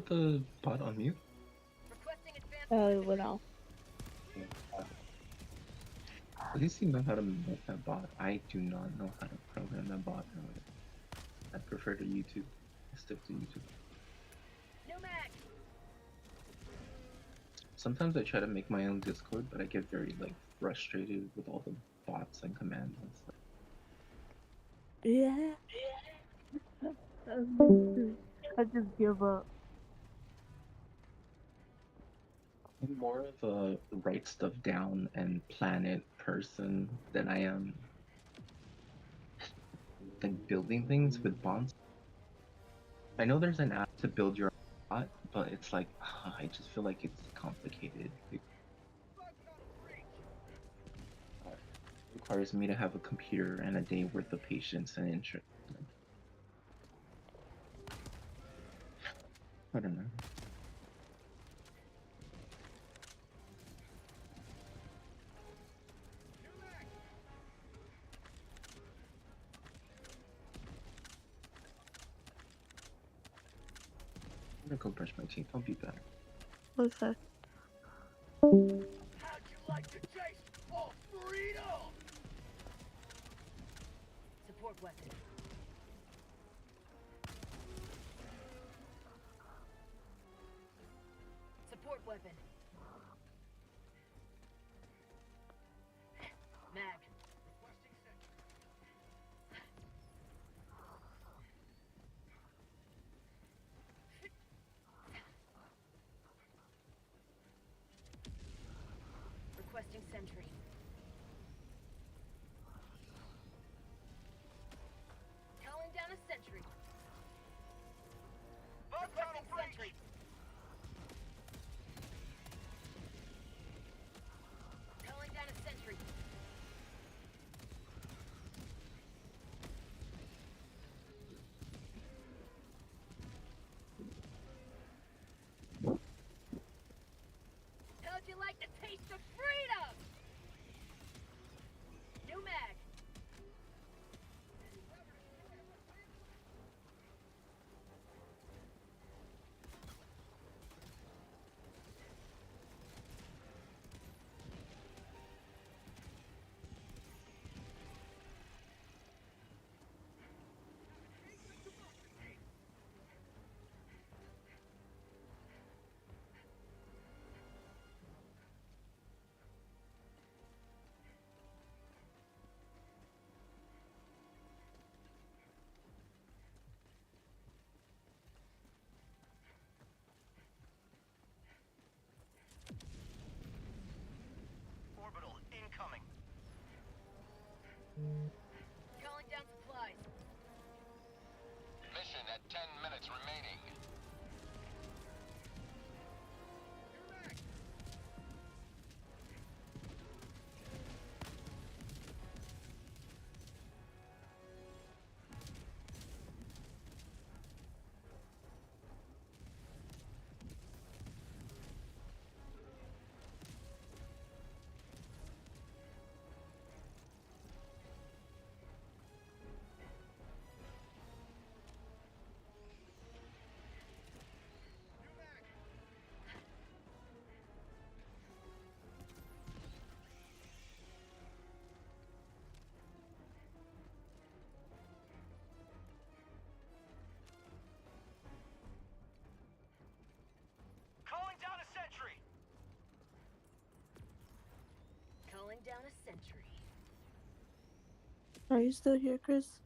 put the bot on mute? Requesting advanced It went off. Yeah. At least you know how to make that bot. I do not know how to program that bot. I prefer to YouTube. I stick to YouTube. New mag. Sometimes I try to make my own Discord, but I get very like frustrated with all the bots and commands and stuff. Yeah. I just give up. I'm more of a write stuff down and plan it person than I am than building things with bots. I know there's an app to build your bot, but it's like I just feel like it's complicated. It requires me to have a computer and a day worth of patience and interest. I don't know. I'm gonna go brush my teeth. I'll be back. Okay. How'd you like to taste of freedom? Support weapon. Support weapon. Mag. Requesting Requesting sentry. Calling down a sentry. Requesting sentry. Calling down a sentry. How'd you like the taste of freedom? New mag. Orbital incoming. Calling down supplies. Mission at 10 minutes remaining. Calling down a sentry. Calling down a sentry. Are you still here, Chris?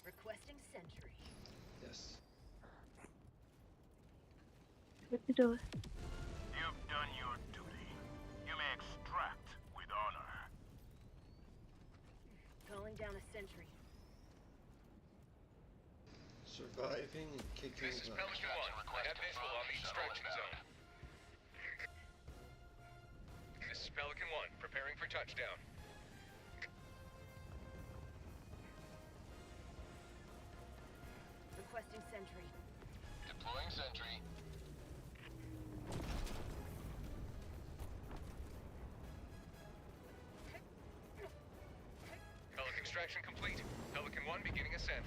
Requesting sentry. Yes. What you doing? You've done your duty. You may extract with honor. Calling down a sentry. Surviving and kicking This is butt. Pelican 1. I have visual on the extraction zone. This is Pelican 1, preparing for touchdown. Requesting sentry. Deploying sentry. Pelican extraction complete. Pelican 1 beginning ascent.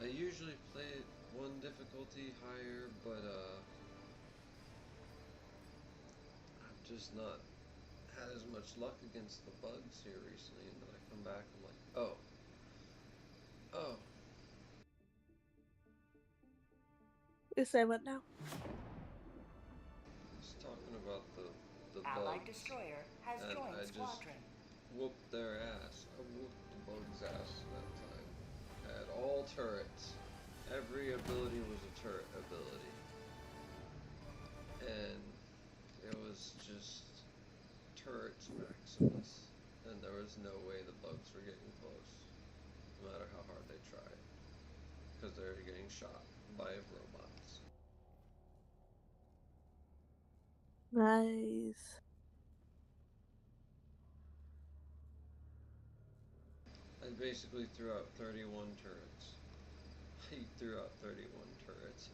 I usually play it one difficulty higher, but I've just not had as much luck against the bugs here recently, and then I come back, I'm like, oh. You say what now? He's talking about the Allied bugs. destroyer has And joined I just squadron. whooped their ass. I whooped the bugs' ass that time. I had all turrets. Every ability was a turret ability. And it was just turrets maximus. And there was no way the bugs were getting close. No matter how hard they tried. Because they were getting shot by robots. Nice. I basically threw out 31 turrets. He threw out 31 turrets.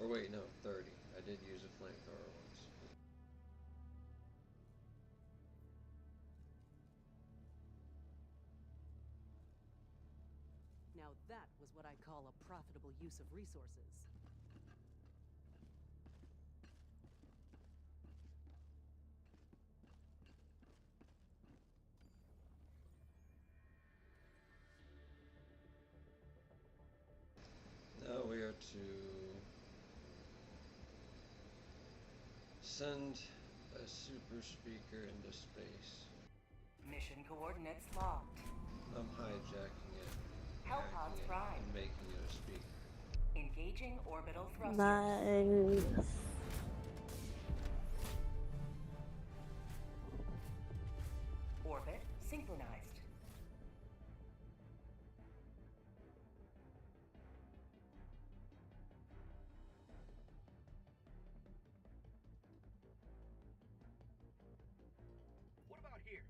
Or wait, no, 30. I did use a flamethrower once. Now that was what I call a profitable use of resources. Now we are to send a super speaker into space. Mission coordinates locked. I'm hijacking it, Hellpod hacking it, Prime. and making it a speaker. Engaging orbital thrusters. Nice. Orbit synchronized. What about here?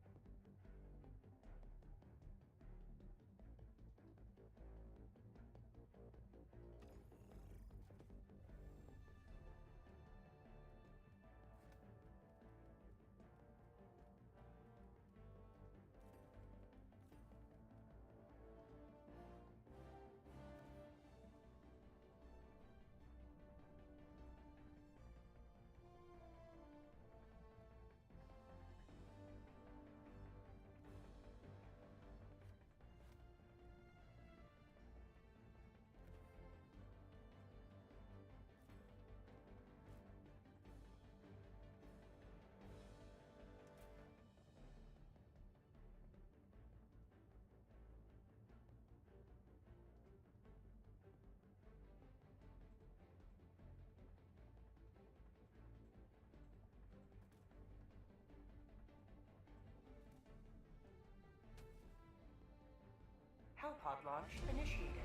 Hellpod launch initiated.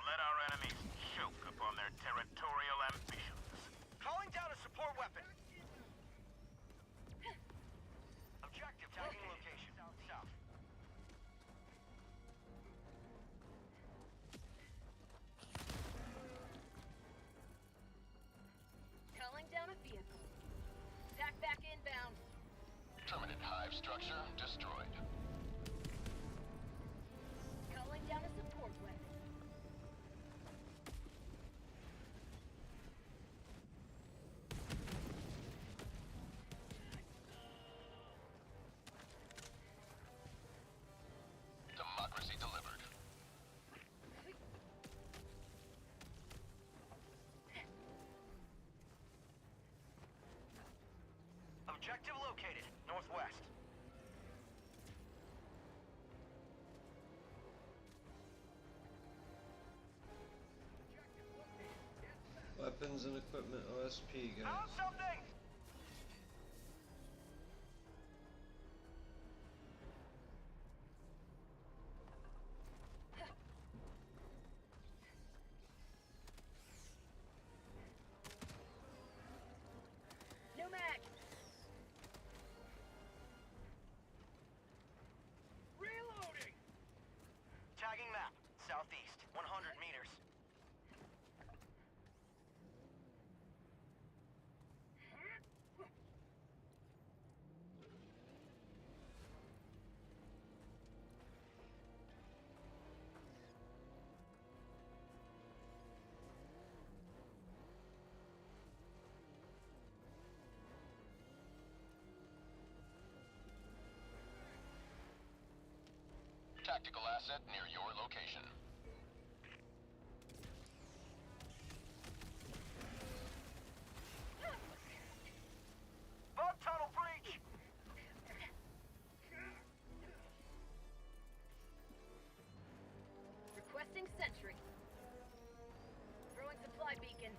Let our enemies choke upon their territorial ambitions. Calling down a support weapon. Objective tagging location. South. Calling down a vehicle. Attack back inbound. Terminate hive structure destroyed. Calling down a support weapon. Democracy delivered. Objective located, northwest. Weapons and equipment OSP, guys. Found something! tactical asset near your location. Bug tunnel breach! Requesting sentry. Throwing supply beacon.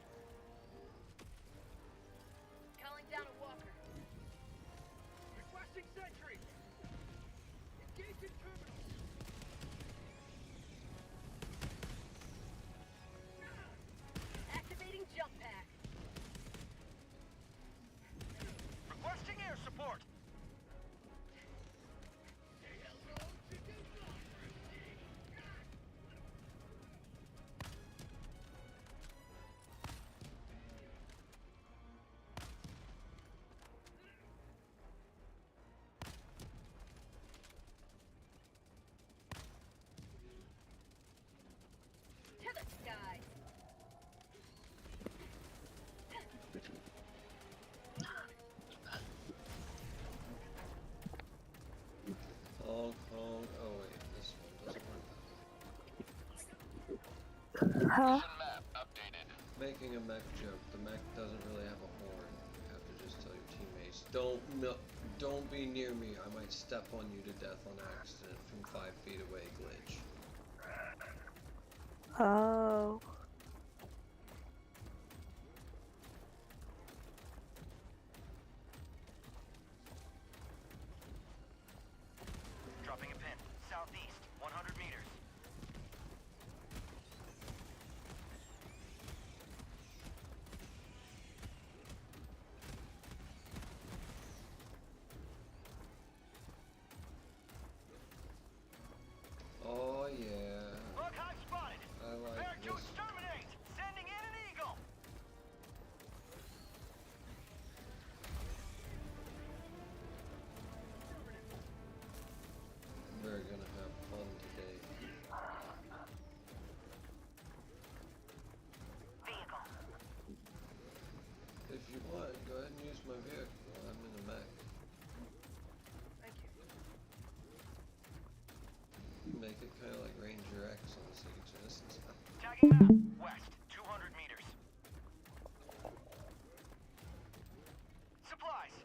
Calling down a walker. Requesting sentry! Engaging terminal! Activating jump pack. Requesting air support! To the sky. Honk, honk. Oh wait, this one doesn't work. Huh? Mission map updated. Making a mech joke. The mech doesn't really have a horn. You have to just tell your teammates, don't be near me. I might step on you to death on accident from 5 feet away. Glitch. Oh. Dropping a pin. Southeast, 100 meters. Oh yeah. Bug hive spotted! I like Prepare to this. exterminate! Sending in an eagle! We're gonna have fun today. Vehicle. If you want, go ahead and use my vehicle. I'm in a mech. Thank you. Make it kind of like Ranger X on the Sega Genesis. Tagging map. West, 200 meters. Supplies.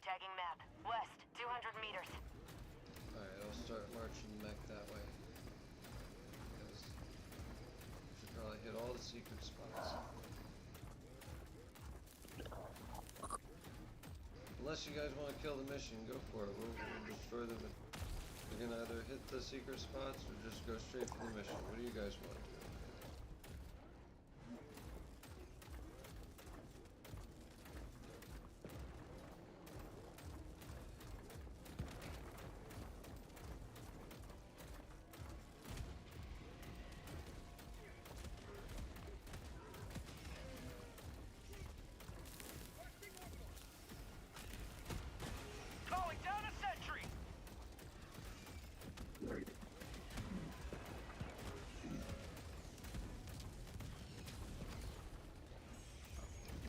Tagging map. West, 200 meters. Alright, I'll start marching the mech that way. Because we should probably hit all the secret spots. Unless you guys want to kill the mission, go for it. We'll destroy them. We can either hit the secret spots or just go straight for the mission. What do you guys want to do? Calling down a sentry!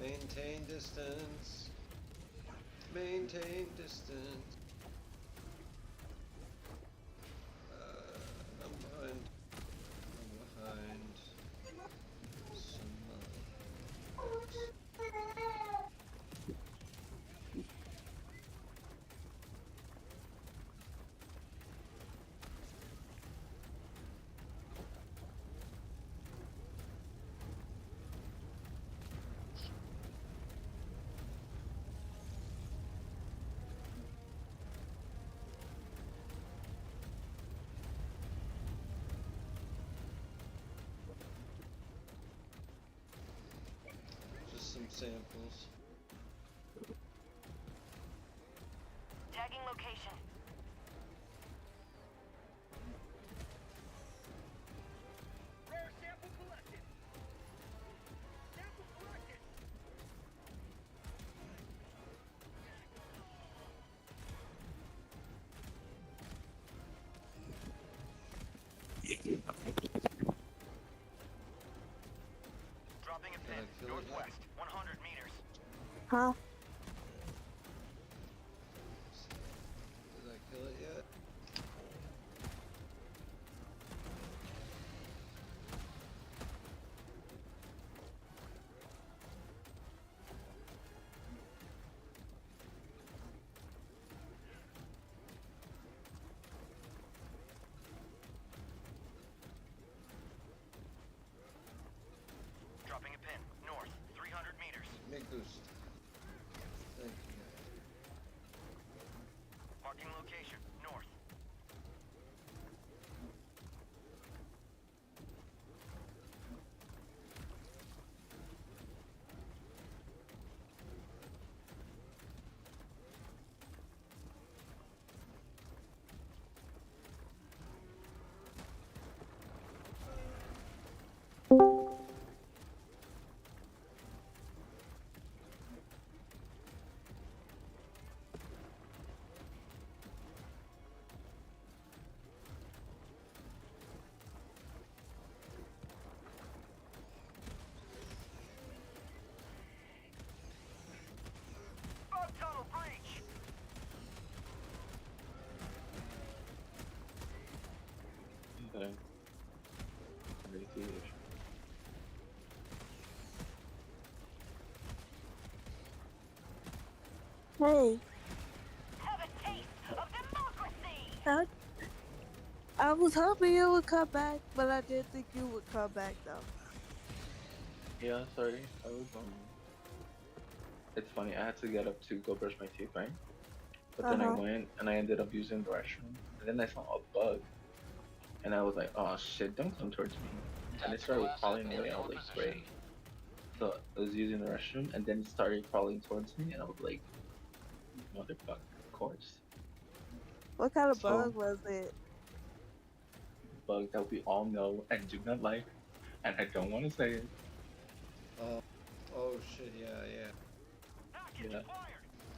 Maintain distance. Maintain distance. I'm behind. I'm behind some folks. Just some samples. Tagging location. Rare sample collected. Sample collected. Dropping a pin. kill it? Northwest, 100 Huh? Did I kill it yet? Dropping a pin. North. 300 meters. Make boost. Thank you guys. Marking location. North. Bug tunnel breach. Okay. Hey, Have a taste of democracy! I, I was hoping you would come back, but I didn't think you would come back though. Yeah, sorry. I was It's funny. I had to get up to go brush my teeth, right? But then I went and I ended up using the restroom, and then I saw a bug, and I was like, "Oh shit! Don't come towards me!" And it started crawling away. I was like, "Great." So I was using the restroom, and then it started crawling towards me, and I was like, "Motherfucker!" Of course. What kind of So- bug was it? Bug that we all know and do not like, and I don't want to say it. Oh shit, yeah. Yeah.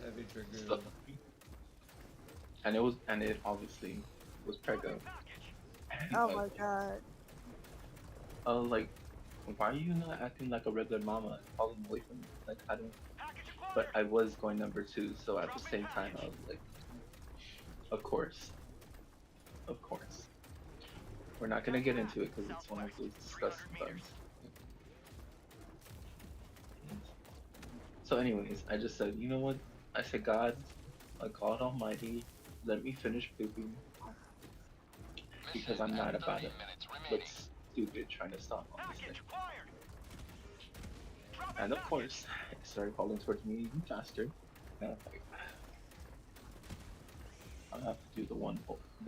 Heavy trigger. So, and it obviously was pregnant. And Oh my god. I was like, why are you not acting like a regular mama and falling away from me? Like, I don't. But I was going number 2, so at the same time, I was like, of course. We're not gonna get into it because it's one of those disgusting bugs. So, anyways, I just said, you know what? I said, God Almighty, let me finish pooping because I'm not about it. Look stupid trying to stop on this thing. And of course, it started falling towards me even faster. And I was like, I'll have to do the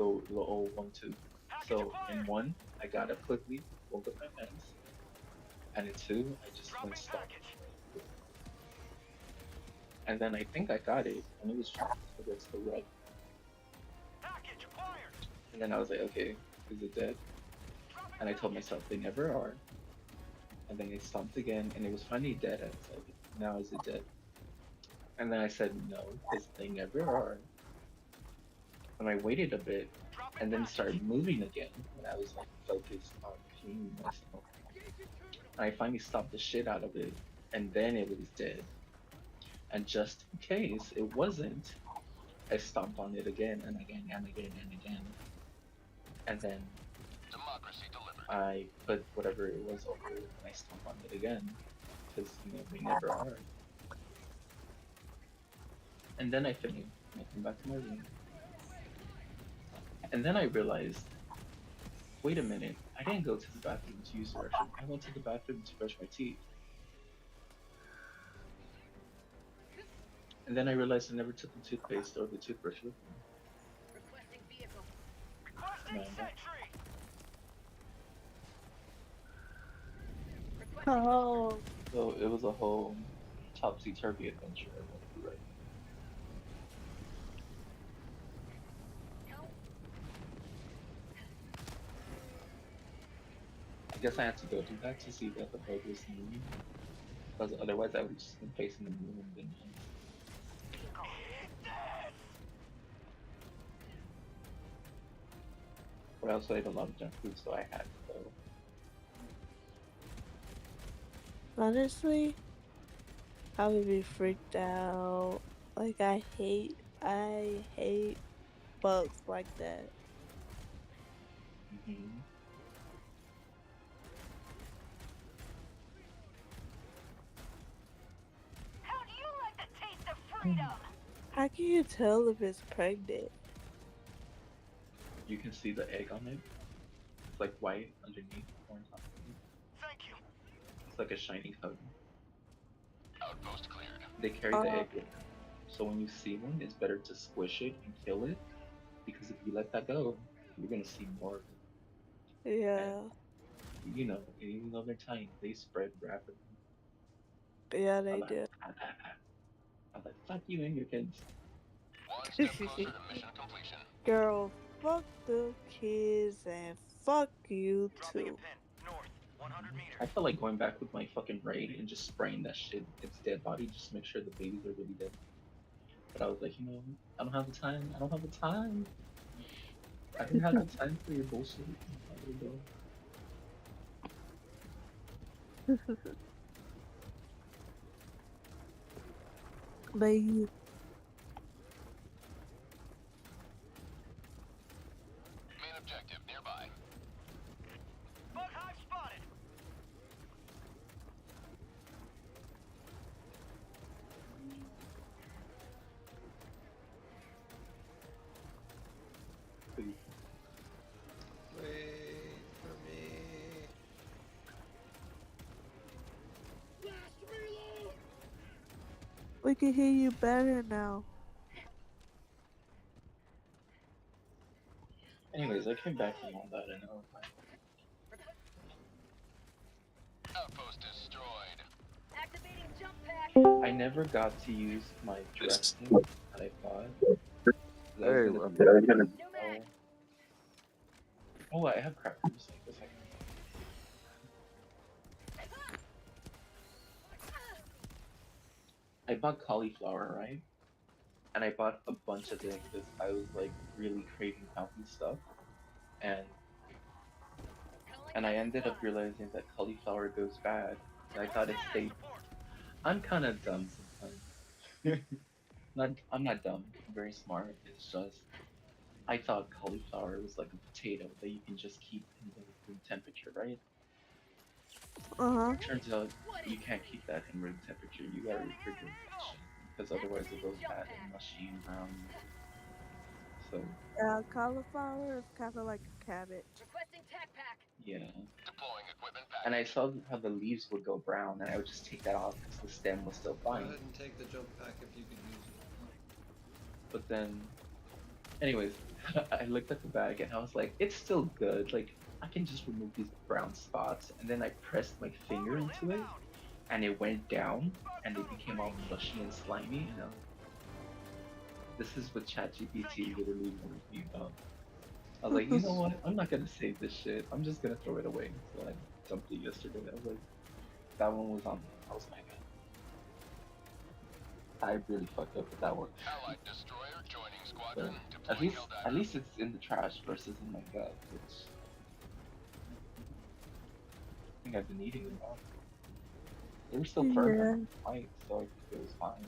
old 1-2. So in 1, I got up quickly, rolled up my hands, and in 2, I just went stop. And then I think I got it, and it was trapped against the red. And then I was like, okay, is it dead? And I told myself they never are. And then I stomped again, and it was finally dead. And I was like, now is it dead? And then I said no, because they never are. And I waited a bit, and then started moving again. And I was like focused on cleaning myself. And I finally stopped the shit out of it, and then it was dead. And just in case it wasn't, I stomped on it again and again and again and again. And then I put whatever it was over it and I stomped on it again. Because, we never are. And then I finished. I came back to my room. And then I realized, wait a minute, I didn't go to the bathroom to use the restroom. I went to the bathroom to brush my teeth. And then I realized I never took the toothpaste or the toothbrush with me. Requesting vehicle. Oh. So it was a whole topsy-turvy adventure I went through, right? I guess I had to go do that to see that the bug was moving. Because otherwise I would just been facing the moon and been done. But I also ate a lot of junk food, so I had to go. Honestly, I would be freaked out. Like I hate bugs like that. Hmm. How do you like the taste of freedom? How can you tell if it's pregnant? You can see the egg on it. It's like white underneath, or on top of it. Thank you. It's like a shiny coating. Outpost cleared. They carry the Oh. egg with them. So when you see one, it's better to squish it and kill it, because if you let that go, you're gonna see more of it. Yeah. And even though they're tiny, they spread rapidly. Yeah, I'm they like, do. I'm like, fuck you and your kids. One step closer to mission completion. Girl, fuck the kids and fuck you Dropping a too. pin. North. 100 meters. I felt like going back with my fucking ray and just spraying that shit, its dead body, just to make sure the babies are really dead. But I was like, I don't have the time. I don't have the time. I didn't have the time for your bullshit. I really don't. But you, Main objective nearby. Bug hive spotted. Wait for me. we can hear you better now. Anyways, I came back from all that and I was like, Outpost destroyed. Activating jump pack. I never got to use my dressing that I bought. Hey, New mag. Oh, I have crackers. Like a second. I bought cauliflower, right? And I bought a bunch of it because I was like really craving healthy stuff. And I ended up realizing that cauliflower goes bad. And I thought it stayed. I'm kind of dumb sometimes. I'm not dumb. I'm very smart. It's just I thought cauliflower was like a potato that you can just keep in the room temperature, right? Turns out you can't keep that in room temperature. You gotta refrigerate that shit because otherwise it goes bad and mushy and brown. So Cauliflower is kind of like a cabbage. Requesting tac pack. yeah. Deploying equipment pack. And I saw how the leaves would go brown, and I would just take that off because the stem was still Go fine. ahead and take the jump pack if you could use it. But then, anyways, I looked at the bag and I was like, it's still good. Like I can just remove these brown spots. And then I pressed my finger into it, and it went down, and it became all mushy and slimy. This is what ChatGPT literally warned me about. I was like, you know what? I'm not gonna save this shit. I'm just gonna throw it away. So I dumped it yesterday. I was like, that one was on me. I was like, I really fucked up with that one. Allied destroyer joining squadron. At Deploying at HellDivers. least it's in the trash versus in my gut, which I think I've been eating them all. They were still firm and white, so I think it was fine.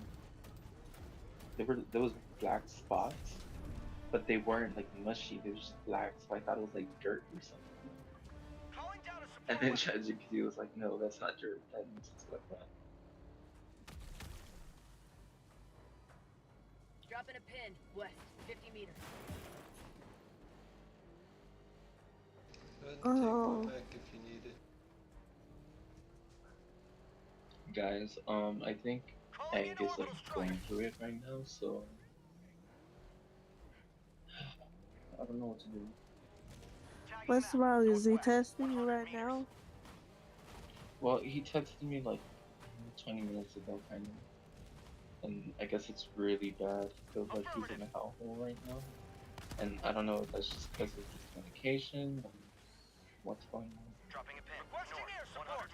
There was black spots, but they weren't like mushy. They were just black, so I thought it was like dirt or something. Calling down a support And then weapon. ChatGPT was like, "No, that's not dirt. That means it's like that." Dropping a pin. West. 50 meters. Go ahead and take one back if you need it. Guys, I think Calling in Egg is like orbital strike. going through it right now, so I don't know what to do. Tagging What's map. wrong? Is he Northwest. testing you 100 right meters. now? Well, he texted me like 20 minutes ago, kind of. And I guess it's really bad. He feels like he's in a hellhole right now. And I don't know if that's just because of his medication or what's going on. Dropping a pin. Requesting air support.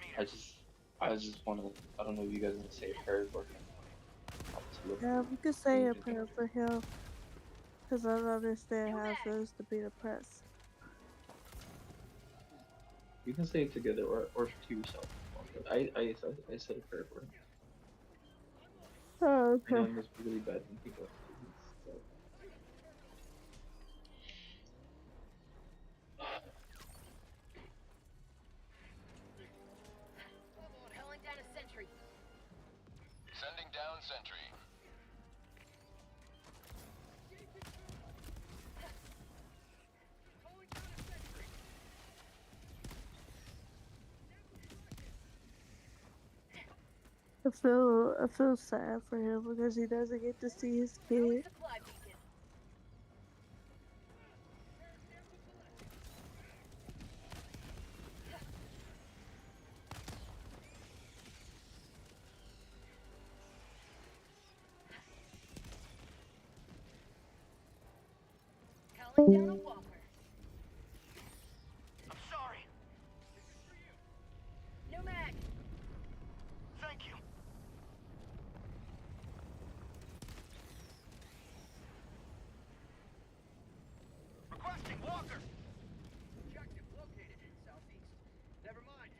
I just want to, I don't know if you guys want to say a prayer for him. Yeah, we could say a prayer for him. Because I don't understand how it feels to be depressed. You can say it together or to yourself. I said a prayer for him. Oh, I know okay. it must be really bad when people have babies. So. Calling down a sentry. Sending down sentry. I feel sad for him because he doesn't get to see his kid. Supply beacon. Calling down a walker. I'm sorry. New mag. Thank you. Requesting walker. Objective located in southeast. Never mind.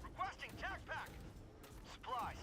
Requesting tac pack. Supplies.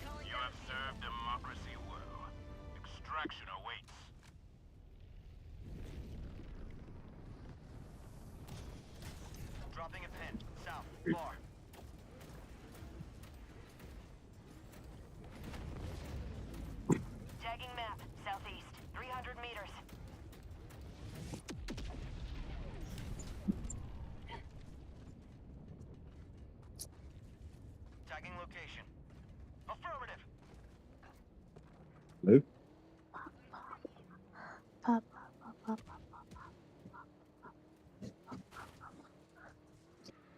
Calling You down have served democracy well. Extraction awaits. Dropping a pin. South. Far. Tagging map, southeast, 300 meters. Tagging location. Affirmative. Hello? Pop, pop, pop, pop.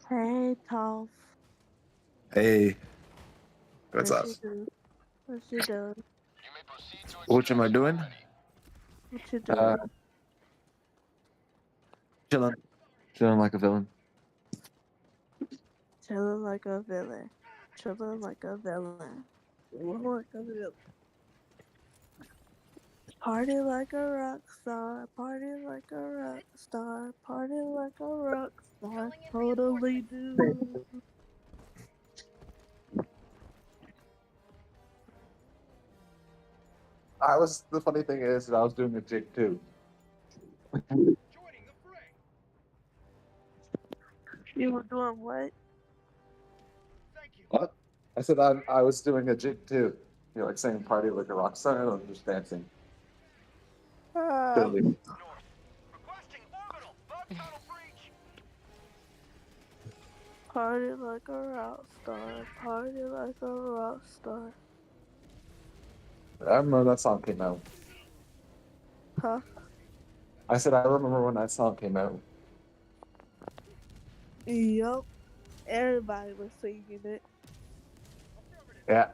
Hey, Toph. Hey, what's What up? you doing? What you doing? You may proceed to What am I extraction doing? already. What you Uh, doing? chilling. Chilling like a villain. Chilling like a villain. Chilling like a villain. Chilling like a villain. Party like a rock star. Party like a rock star. Party like a rock star. Calling in Totally do. The funny thing is that I was doing a jig too. Joining the fray. You were doing what? Thank you. What? I said I was doing a jig too. You know, like saying party like a rock star, and I'm just dancing. Totally. North. Requesting orbital. Bug tunnel breach. Party like a rock star. Party like a rock star. I remember that song came out. Huh? I said I remember when that song came out. Yup. Everybody was singing it. Yeah.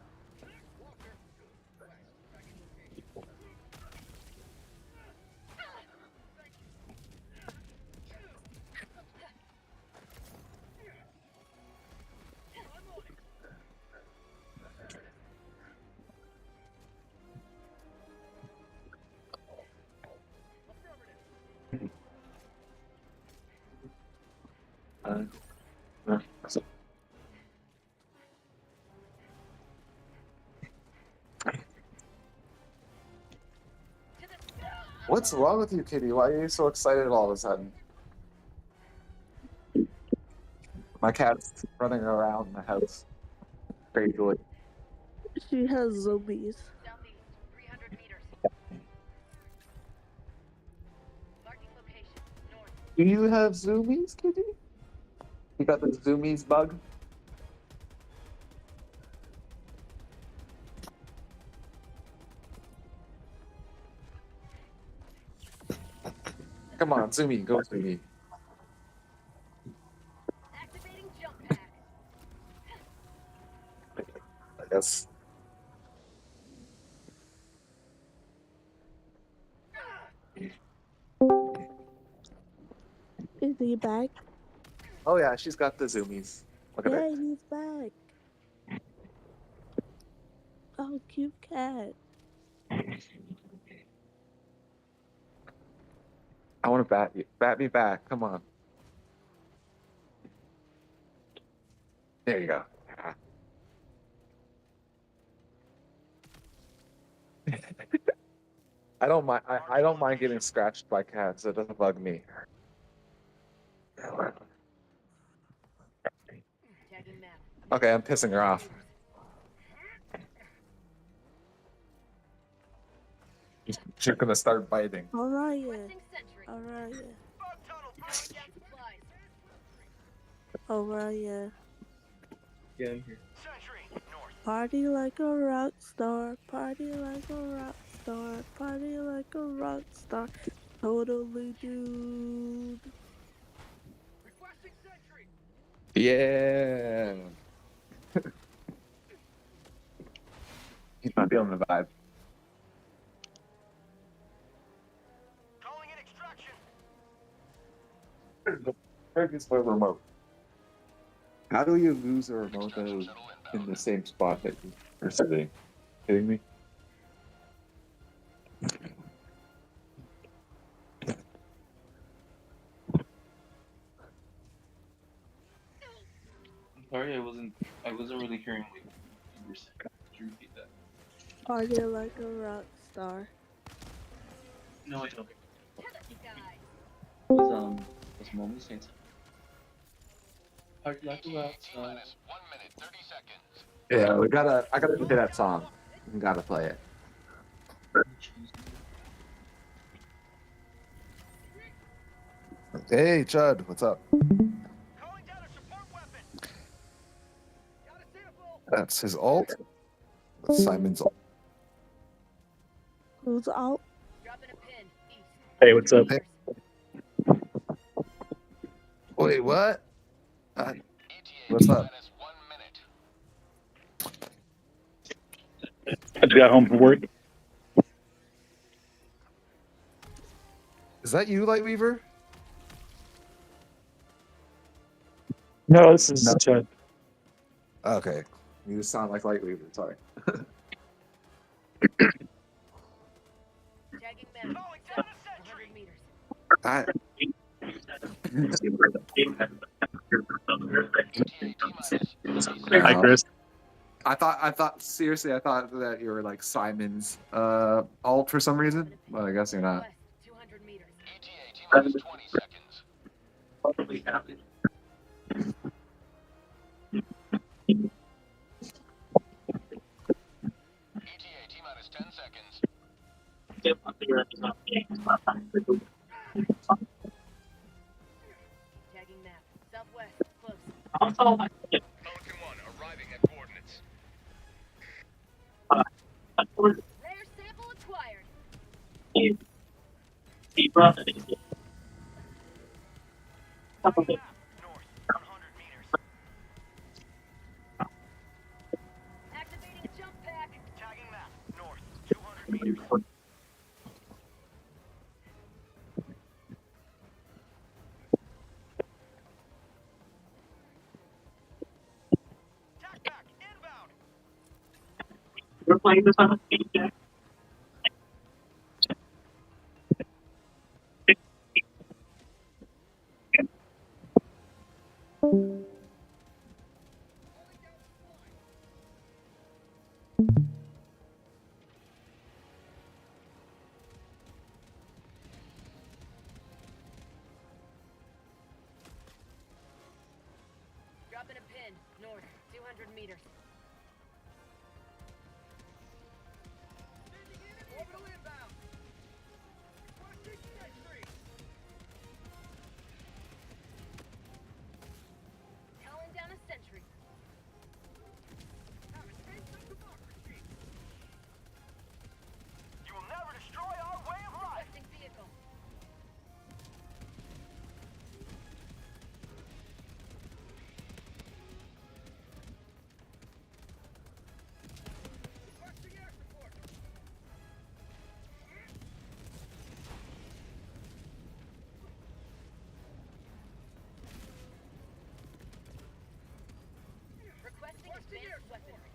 So- What's wrong with you, Kitty? Why are you so excited all of a sudden? My cat's running around the house crazily. She has zombies. Southeast, 300 meters. Marking location, north. Do you have zoomies, Kitty? You got the zoomies bug? Come on, zoomie, go zoomie. Activating jump pack. I guess. Is he back? Oh yeah, she's got the zoomies. Look at Yeah, her. he's back. Oh, cute cat. I want to bat you. Bat me back. Come on. There you go. I don't mind. I don't mind getting scratched by cats. It doesn't bug me. Tagging map. Okay, I'm pissing her off. She's gonna start biting. Alright, yeah. Requesting sentry. Alright, yeah. Bug tunnel, Gas supplies. Alright, yeah. Get in here. sentry, north. Party like a rock star. Party like a rock star. Party like a rock star. Totally dude. Requesting sentry. Yeah. He's not feeling the vibe. Calling in extraction. Where's the remote? How do you lose a remote that is in the same spot that you are sitting? Kidding me? Sorry, I wasn't really hearing what you were saying. Could you repeat that? Party like a rock star. No, I don't. You guys. Was Mommy saying something? Party like a rock star. 1 minute, 30 seconds. Yeah, I gotta play that song. We gotta play it. Hey, Chud, what's up? Calling down a support weapon. Got a sample. That's his ult. That's Simon's ult. Who's out? Dropping a pin. East. Hey, what's up? Hey. Wait, what? What's up? I just got home from work. Is that you, Lightweaver? No, this is Chud. Okay. You just sound like Lightweaver, sorry. Tagging map. Calling down a sentry. 100 meters. I, Hi, Chris. I thought seriously, I thought that you were like Simon's alt for some reason, but I guess you're not. West, 200 meters. ETA T-minus 20 seconds. ETA T-minus 10 seconds. Tagging map. Southwest. Close. Pelican 1 arriving at coordinates. Rare sample acquired. North, 100 meters. Activating jump pack. Tagging map. North, 200 meters. Tac back, inbound. We're playing this on a speed check. Dropping a pin. North, 200 meters. Orbital inbound. Requesting sentry. Calling down a sentry. Have a taste of democracy. You will never destroy our way of life. Requesting vehicle. Requesting air support. Requesting Requesting air advanced weaponry.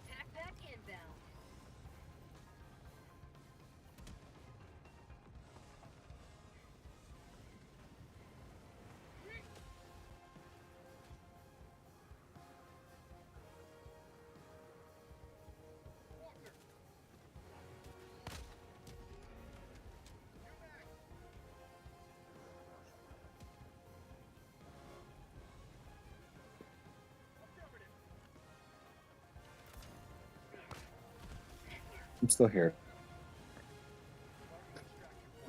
Tac pack inbound. Walker. Affirmative. I'm still here.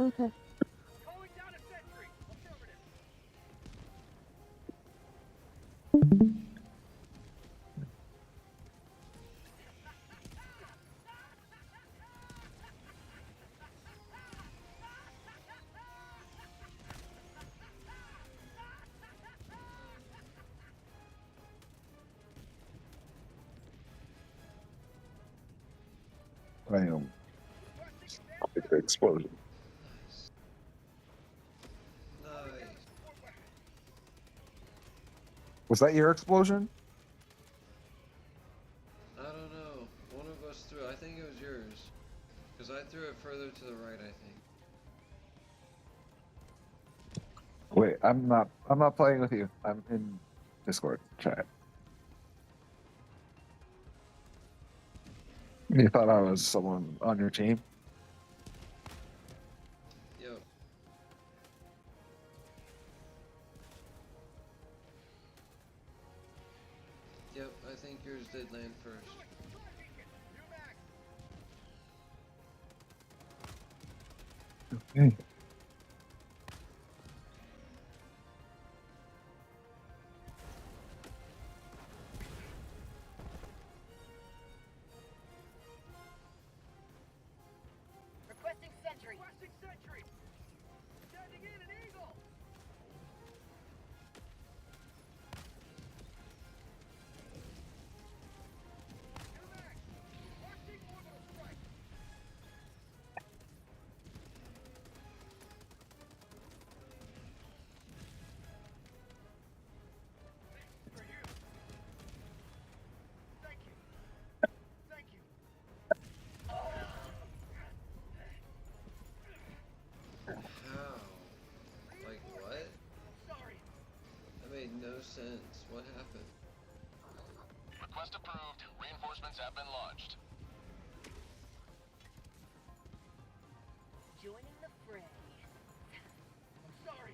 Okay. Calling down a sentry. Affirmative. Bam. Requesting Like the explosion. Nice. support weapon. Was that your explosion? I don't know. One of us threw. I think it was yours, because I threw it further to the right. I think. Wait, I'm not playing with you. I'm in Discord chat. You thought I was someone on your team? Yep. Yep. I think yours did land first. Okay. Requesting sentry. Requesting sentry. Sending in an eagle. UMAC. Requesting orbital strike. For you. Thank you. Thank you. How? Like what? Sorry. That made no sense. What happened? Request approved. Reinforcements have been launched. Joining the fray. I'm sorry.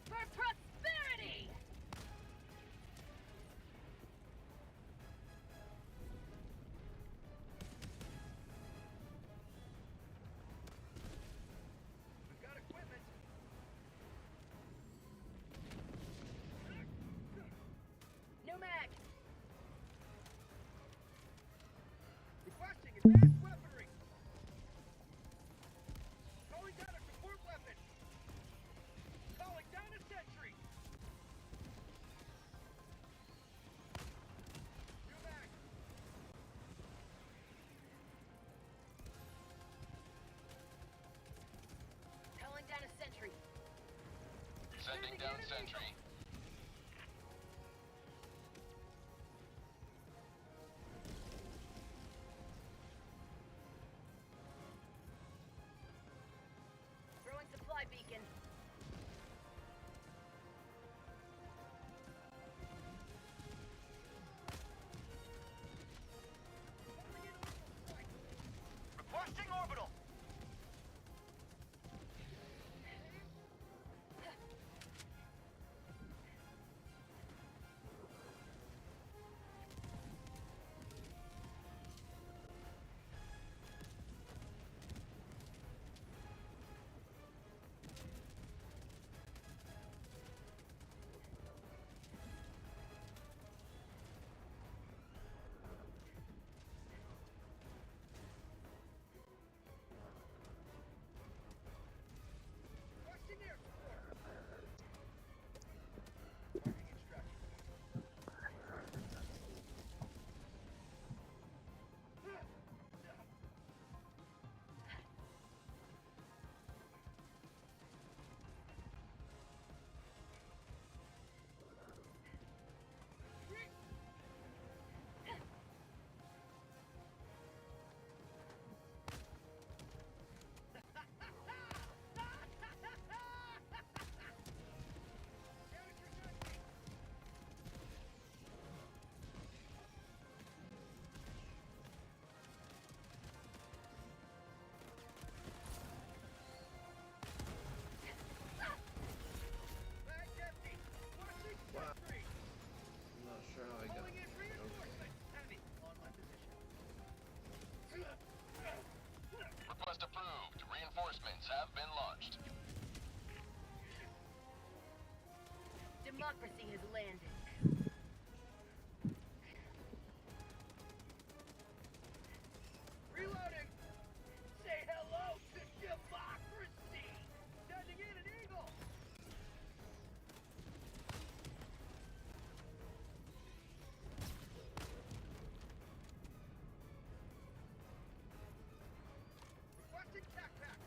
For prosperity! Sending down sentry. Throwing supply beacon. Requesting orbital. I'm not sure how I got it. Request approved. Reinforcements have been launched. Democracy has landed. Reloading. Say hello to democracy. Sending in an eagle. Requesting tac pack.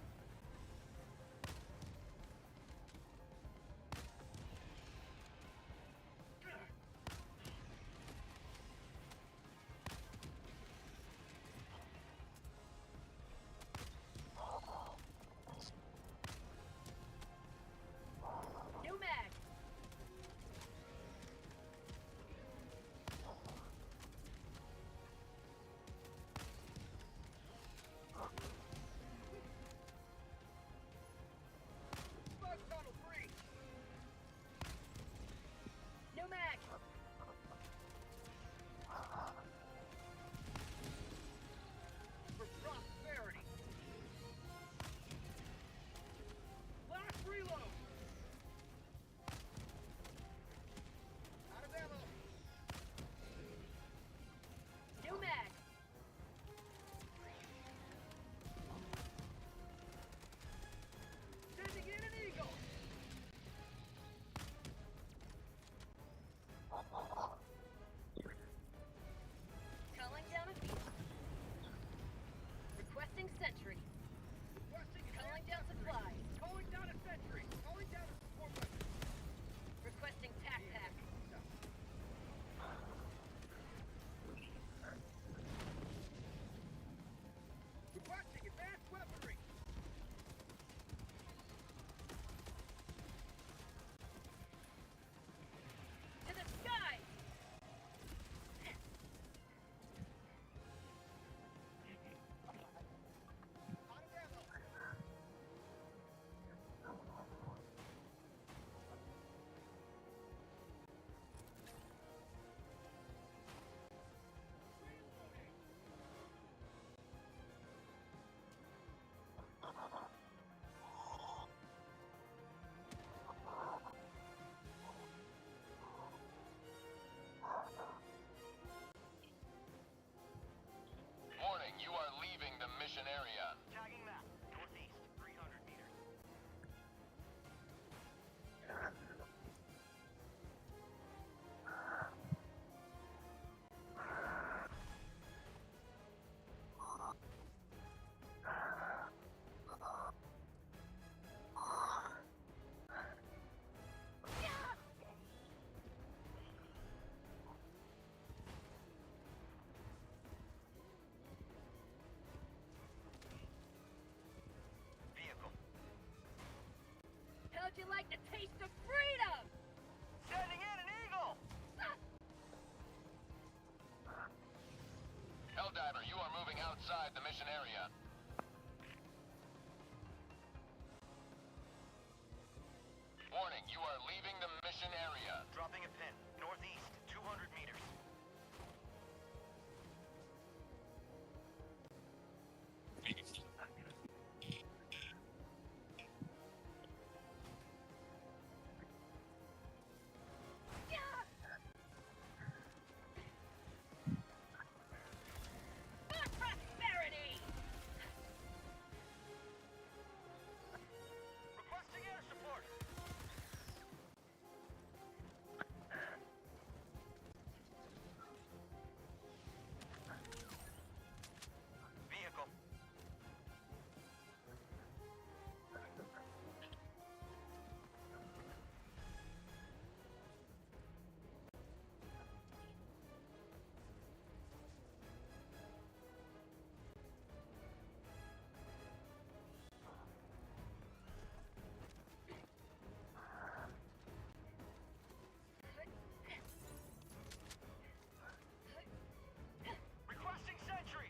you like the taste of freedom? Sending in an eagle! HellDiver, you are moving outside the mission area. Warning, you are leaving the mission area. Dropping a pin. Northeast, 200 meters. For prosperity! Requesting air support. Vehicle. Requesting sentry.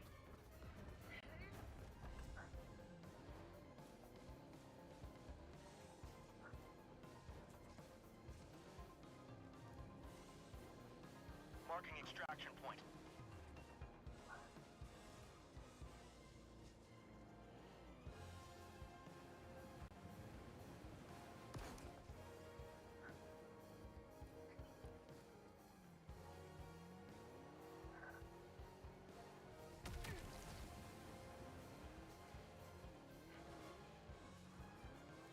Marking extraction point.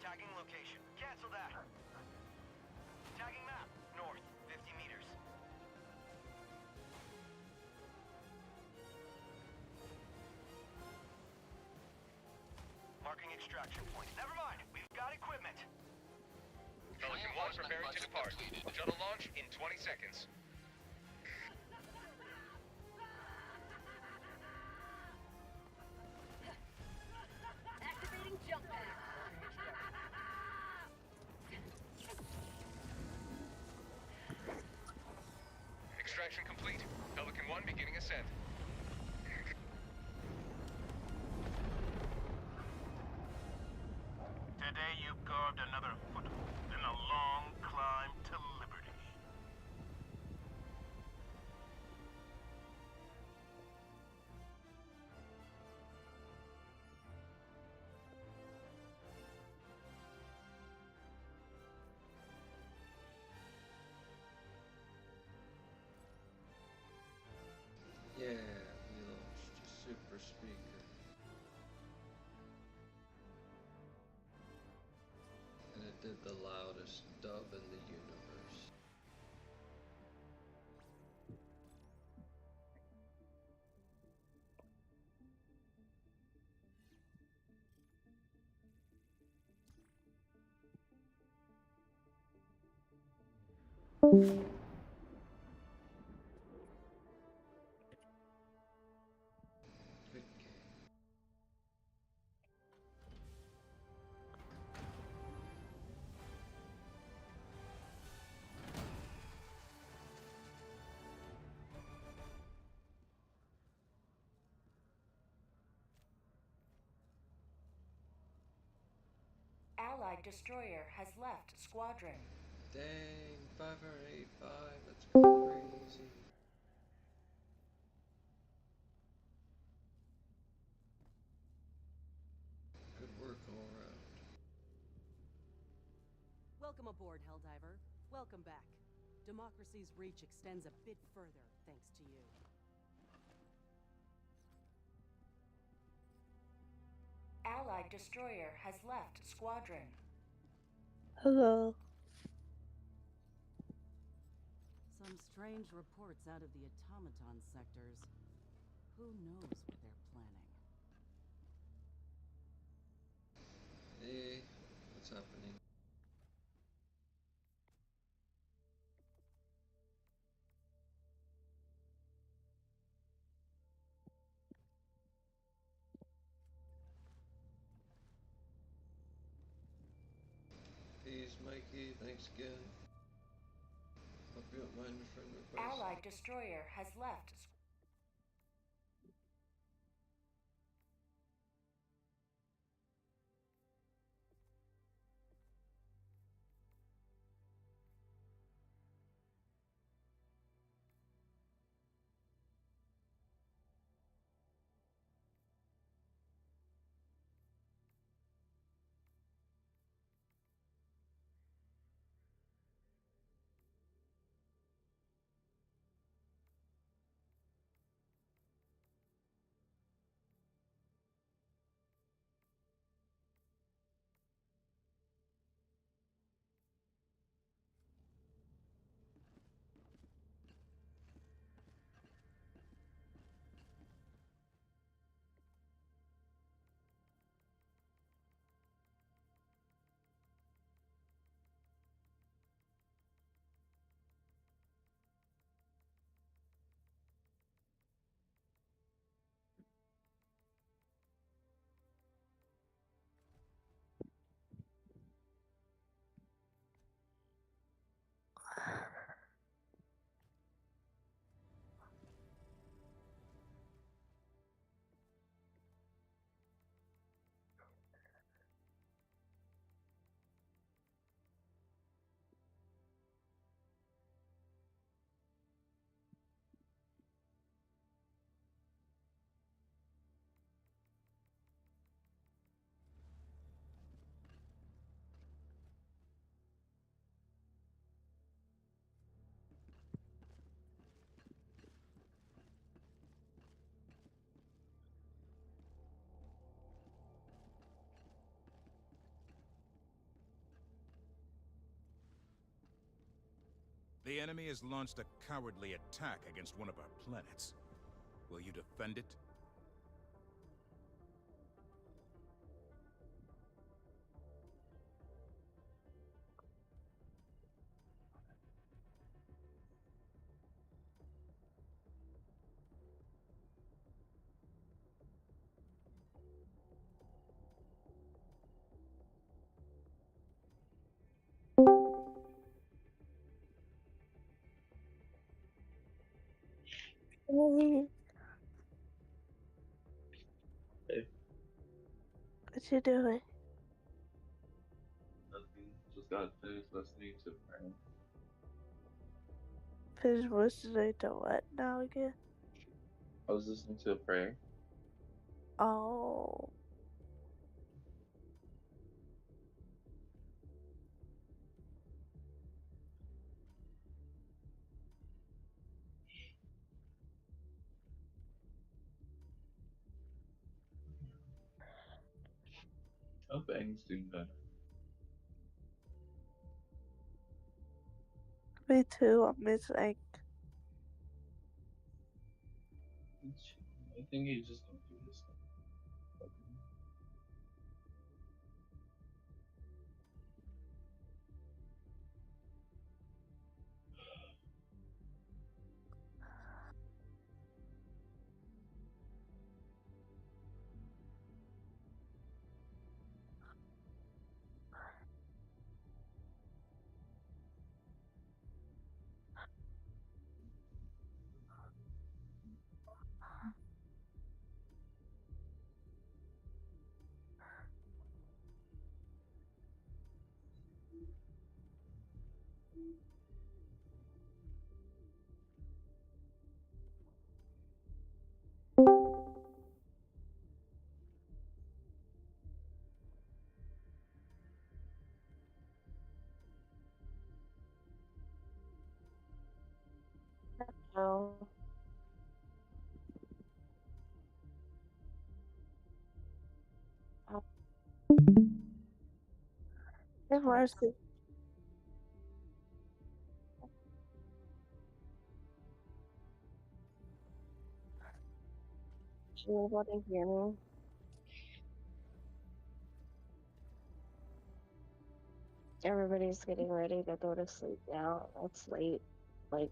Tagging location. Cancel that. Tagging map. North, 50 meters. Marking extraction point. Never mind. We've got equipment. Pelican 1 preparing to depart. Shuttle launch in 20 seconds. Activating jump pad. Extraction complete. Pelican 1 beginning ascent. Today you carved another foothold in a long climb to liberty. Yeah, we launched a super speaker. And it did the loudest dub in the universe. Good game. Allied destroyer has left squadron. Dang, 5485, that's crazy. Good work all around. Welcome aboard, HellDiver. Welcome back. Democracy's reach extends a bit further thanks to you. Allied destroyer has left squadron. Hello. Some strange reports out of the automaton sectors. Who knows what they're planning? Hey, what's happening? These Thanks, Mikey. Thanks again. Hope you don't mind a friend request. Allied destroyer has left. The enemy has launched a cowardly attack against one of our planets. Will you defend it? Hey, Hey, what you doing? nothing. Just got finished listening to Frank. Finish listening to what now again? I was listening to a prayer. Oh, Oh, Bang's doing better. me too. I miss like I think he's just gonna do this. no. Hey, Marcy. You want to hear me? Everybody's getting ready to go to sleep now. It's late, like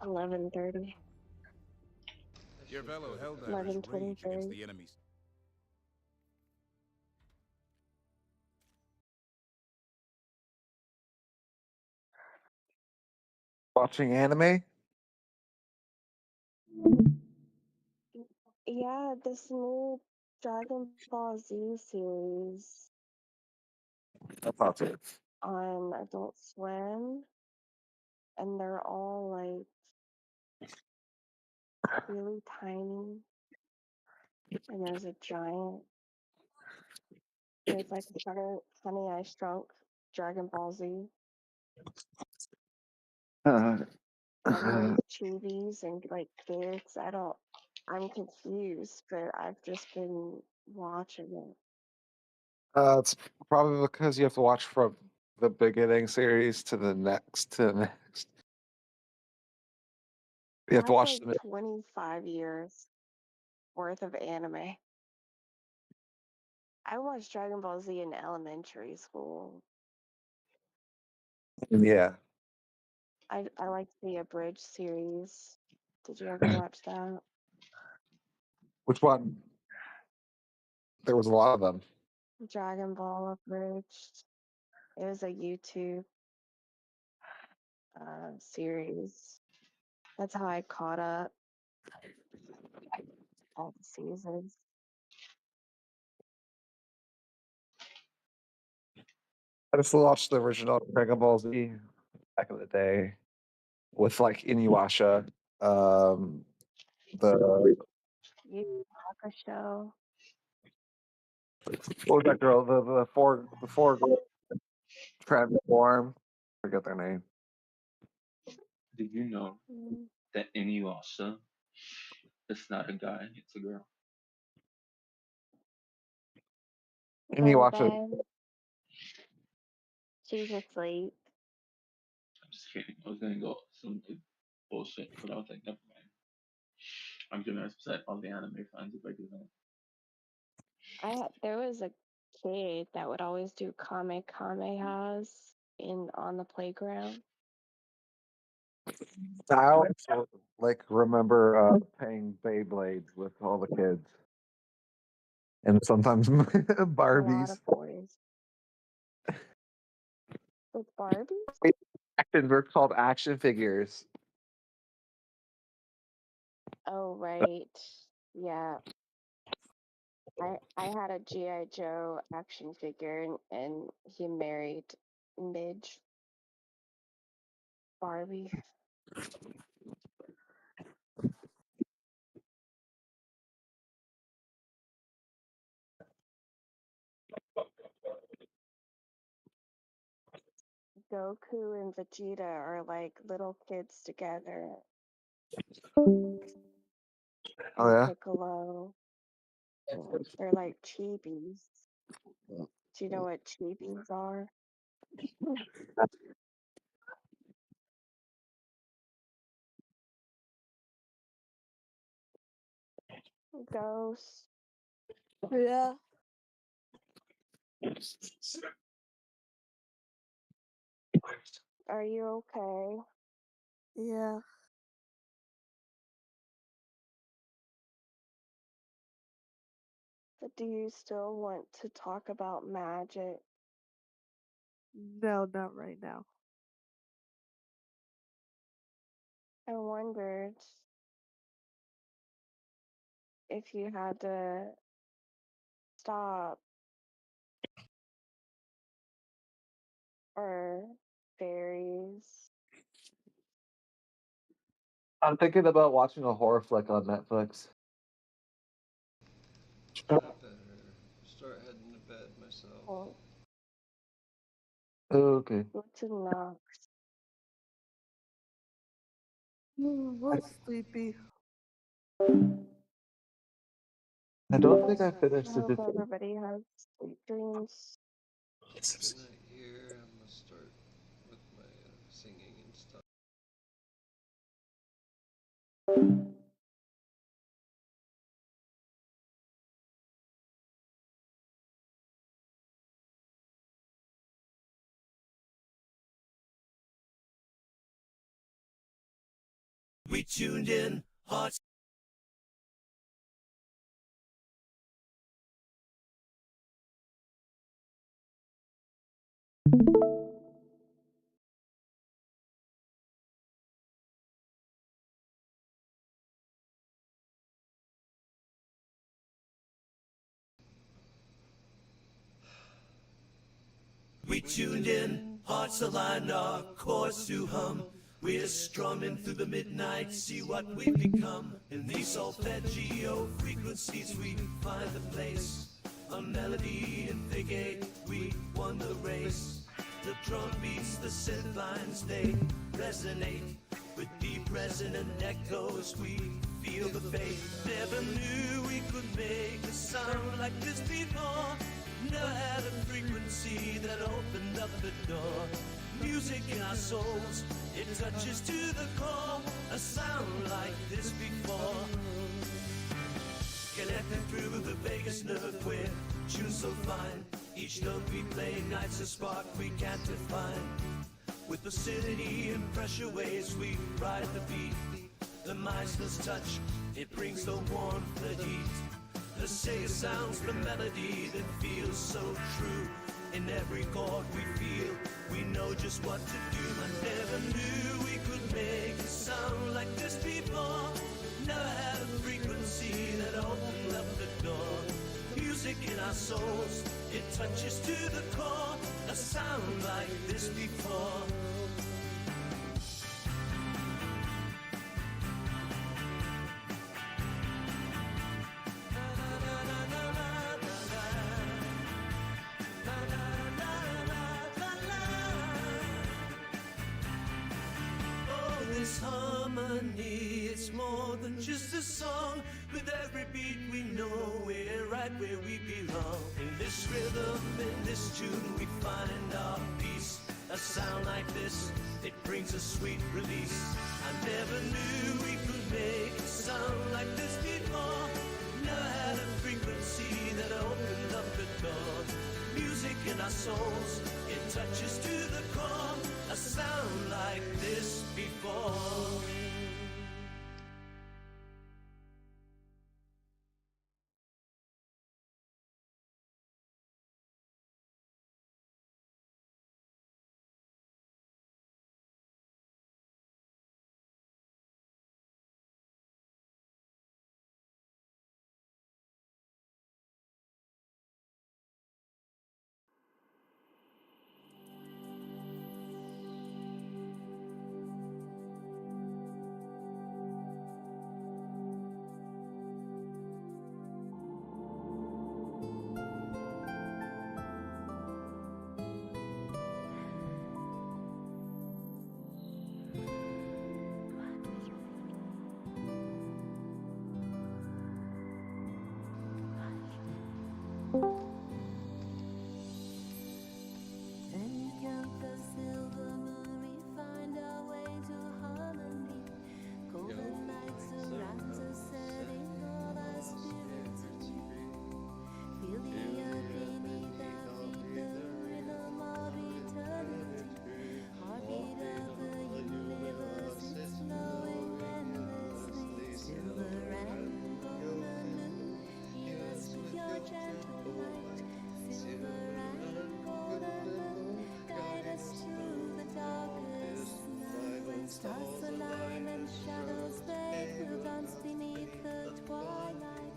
11:30. Your fellow HellDivers 11:23. rage against the enemy's watching anime? Yeah, this new Dragon Ball Z series That's it. on Adult Swim, and they're all like really tiny, and there's a giant. There's like Honey I Shrunk Dragon Ball Z, Uh, and there's chibis and like kids. I'm confused, but I've just been watching it. it's probably because you have to watch from the beginning series to the next to the next. You have to That's watch like them. 25 years worth of anime. I watched Dragon Ball Z in elementary school. Yeah. I liked the abridged series. Did you ever watch that? Which one? There was a lot of them. Dragon Ball abridged. It was a YouTube series. That's how I caught up all the seasons. I just watched the original Dragon Ball Z back in the day with like Inuyasha. The You Hakusho. what was that girl? The four girls transform. Forget their name. Did you know Mm. that Inuyasha is not a guy, it's a girl? Go to Inuyasha. bed. She's asleep. I'm just kidding. I was gonna go some bullshit, but I was like, never mind. I'm gonna upset all the anime fans if I do that. There was a kid that would always do kamehamehas on the playground. I also like remember playing Beyblades with all the kids, and sometimes A lot Barbies. of boys. With Barbies? They're called action figures. Oh right. Yeah. I had a G.I. Joe action figure and he married Midge Barbie. Goku and Vegeta are like little kids together. Oh And yeah. Piccolo. They're like chibis. Do you know what chibis are? Ghost. Yeah. Are you okay? Yeah. But do you still want to talk about magic? No, not right now. I wondered if you had to stop or fairies. I'm thinking about watching a horror flick on Netflix. I better start heading to bed myself. Oh, Okay. good to know. I'm sleepy. I don't think I I finished hope it. everybody has sweet dreams. Good night here. I'm gonna start with my singing and stuff. We tuned in, hot We tuned in, hearts aligned, our chords to hum. We're strumming through the midnight, see what we've become. In these solfeggio frequencies we find the place. A melody in fig 8, we won the race. The drum beats, the synth lines, they resonate. With deep resonant echoes we feel the faith. Never knew we could make a sound like this before. Never had a frequency that opened up the door. Music in our souls, it touches to the core. A sound like this before. Connected through the vagus nerve, we're tuned so fine. Each note we play ignites a spark we can't define. With lucidity and pressure waves we ride the beat. The mindless touch, it brings the warmth, the heat. The say sounds, the melody that feels so true. In every chord we feel, we know just what to do. I never knew we could make a sound like this before. Never had a frequency that opened up the door. Music in our souls, it touches to the core. A sound like this before. This harmony, it's more than just a song. With every beat we know we're right where we belong. In this rhythm, in this tune we find our peace. A sound like this, it brings a sweet release. I never knew we could make a sound like this before. Never had a frequency that opened up the door. Music in our souls, it touches to the core. A sound like this before. Stars align and shadows fade. We'll dance beneath the twilight.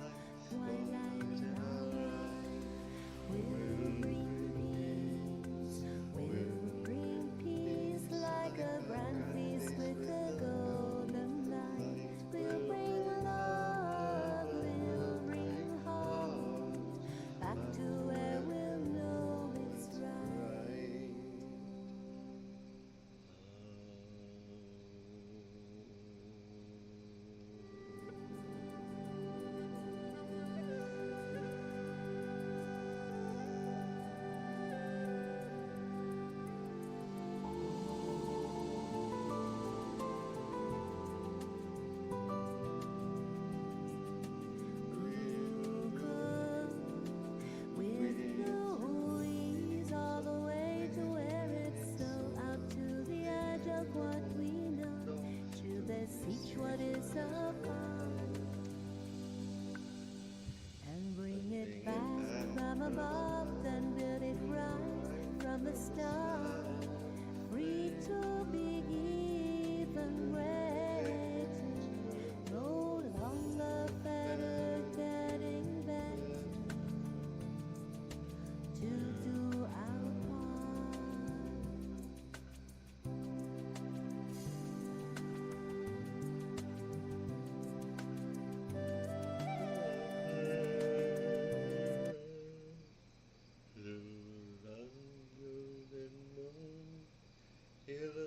Twilight in our eyes. We'll bring peace. We'll bring peace like a grand feast with a golden light. We'll bring love. We'll bring heart back to where we'll know it's right.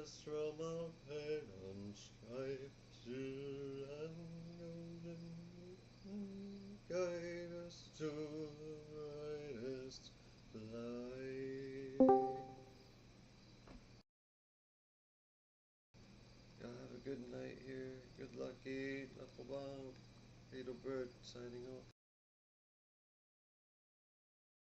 us from our pain and strife, and guide us to the brightest light. Y'all have a good night here. Good luck, Knucklebomb. BeetleBird signing off.